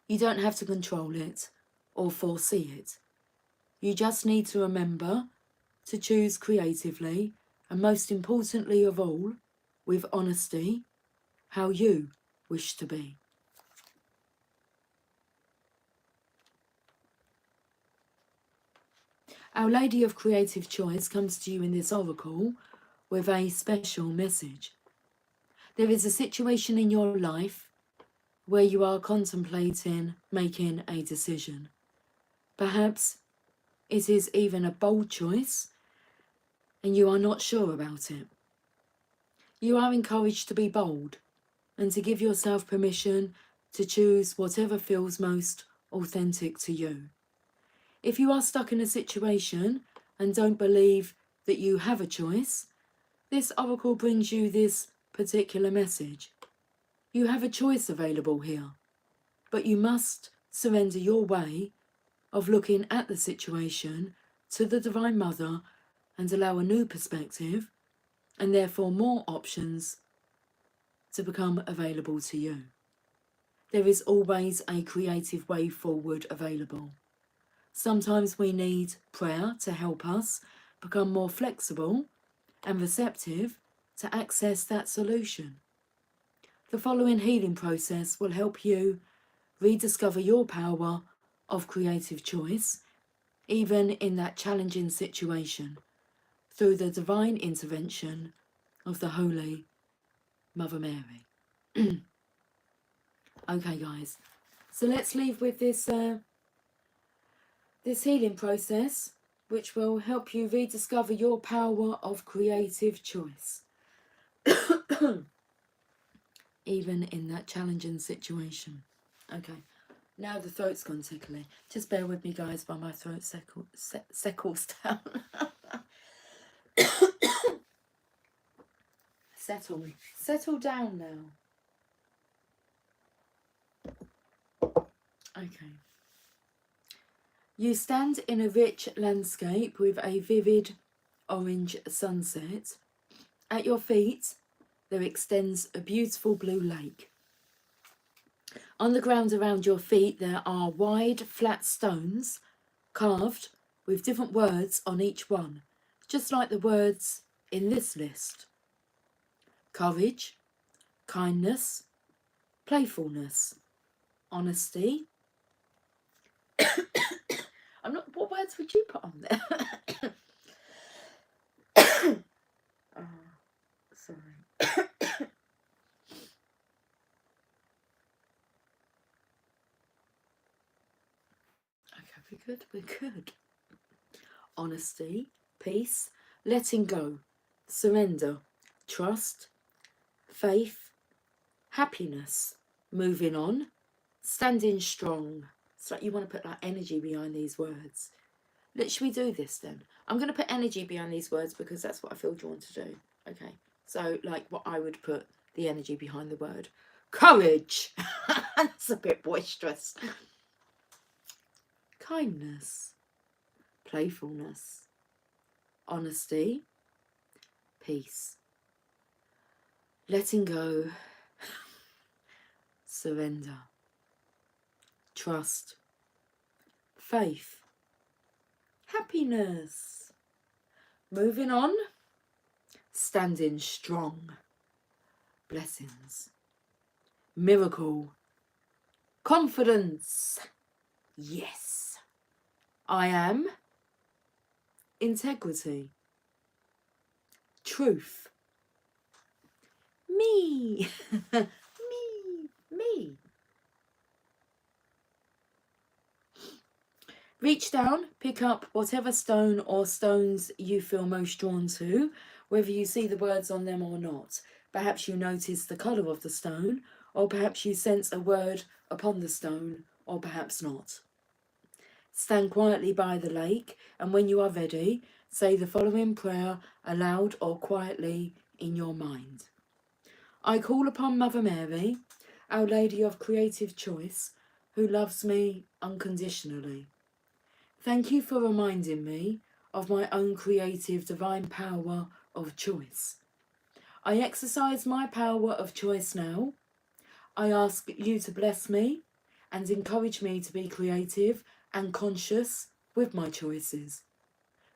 You don't have to control it or foresee it. You just need to remember to choose creatively, and most importantly of all, with honesty, how you wish to be. Our Lady of Creative Choice comes to you in this oracle with a special message. There is a situation in your life where you are contemplating making a decision. Perhaps it is even a bold choice and you are not sure about it. You are encouraged to be bold and to give yourself permission to choose whatever feels most authentic to you. If you are stuck in a situation and don't believe that you have a choice, this oracle brings you this particular message. You have a choice available here, but you must surrender your way of looking at the situation to the Divine Mother and allow a new perspective, and therefore more options, to become available to you. There is always a creative way forward available. Sometimes we need prayer to help us become more flexible and receptive to access that solution. The following healing process will help you rediscover your power of creative choice, even in that challenging situation, through the divine intervention of the Holy Mother Mary. Okay, guys, so let's leave with this this healing process which will help you rediscover your power of creative choice, even in that challenging situation. Okay, now the throat's gone tickly. Just bear with me, guys, while my throat settles down. Settle down now. Okay. You stand in a rich landscape with a vivid orange sunset. At your feet, there extends a beautiful blue lake. On the ground around your feet, there are wide, flat stones carved with different words on each one, just like the words in this list. Courage, kindness, playfulness, honesty. What words would you put on there? Oh, sorry. Okay, we're good. Honesty, peace, letting go, surrender, trust, faith, happiness, moving on, standing strong. It's like you want to put that energy behind these words. Should we do this then? I'm going to put energy behind these words because that's what I feel drawn to do. Okay, so like what I would put the energy behind the word. Courage. That's a bit boisterous. Kindness, playfulness, honesty, peace, letting go, surrender, trust, faith, happiness, moving on, standing strong, blessings, miracle, confidence, yes, I am, integrity, truth, me, me. Reach down, pick up whatever stone or stones you feel most drawn to, whether you see the words on them or not. Perhaps you notice the colour of the stone, or perhaps you sense a word upon the stone, or perhaps not. Stand quietly by the lake, and when you are ready, say the following prayer aloud or quietly in your mind. I call upon Mother Mary, Our Lady of Creative Choice, who loves me unconditionally. Thank you for reminding me of my own creative divine power of choice. I exercise my power of choice now. I ask you to bless me and encourage me to be creative and conscious with my choices,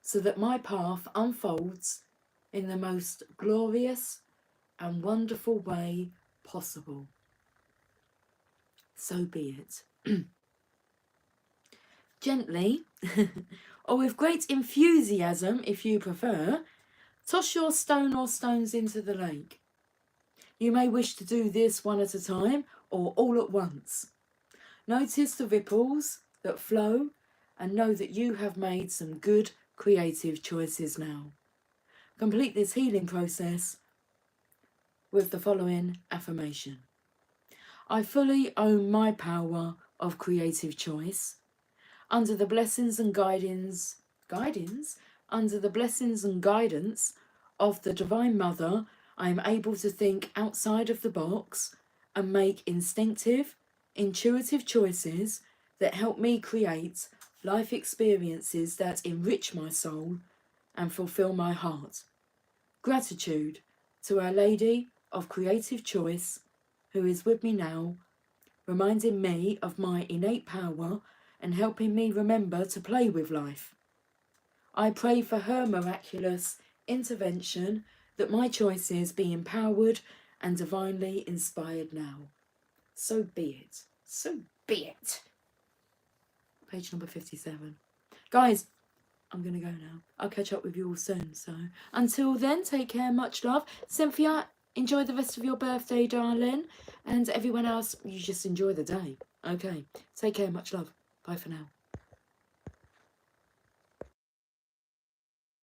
so that my path unfolds in the most glorious and wonderful way possible. So be it. Gently, or with great enthusiasm if you prefer, toss your stone or stones into the lake. You may wish to do this one at a time or all at once. Notice the ripples that flow and know that you have made some good creative choices now. Complete this healing process with the following affirmation. I fully own my power of creative choice. Under the blessings and guidance of the Divine Mother, I am able to think outside of the box and make instinctive, intuitive choices that help me create life experiences that enrich my soul and fulfill my heart. Gratitude to Our Lady of Creative Choice, who is with me now, reminding me of my innate power and helping me remember to play with life. I pray for her miraculous intervention that my choices be empowered and divinely inspired now. So be it. So be it. Page number 57. Guys, I'm going to go now. I'll catch up with you all soon. So until then, take care. Much love. Cynthia, enjoy the rest of your birthday, darling. And everyone else, you just enjoy the day. Okay. Take care. Much love. Bye for now.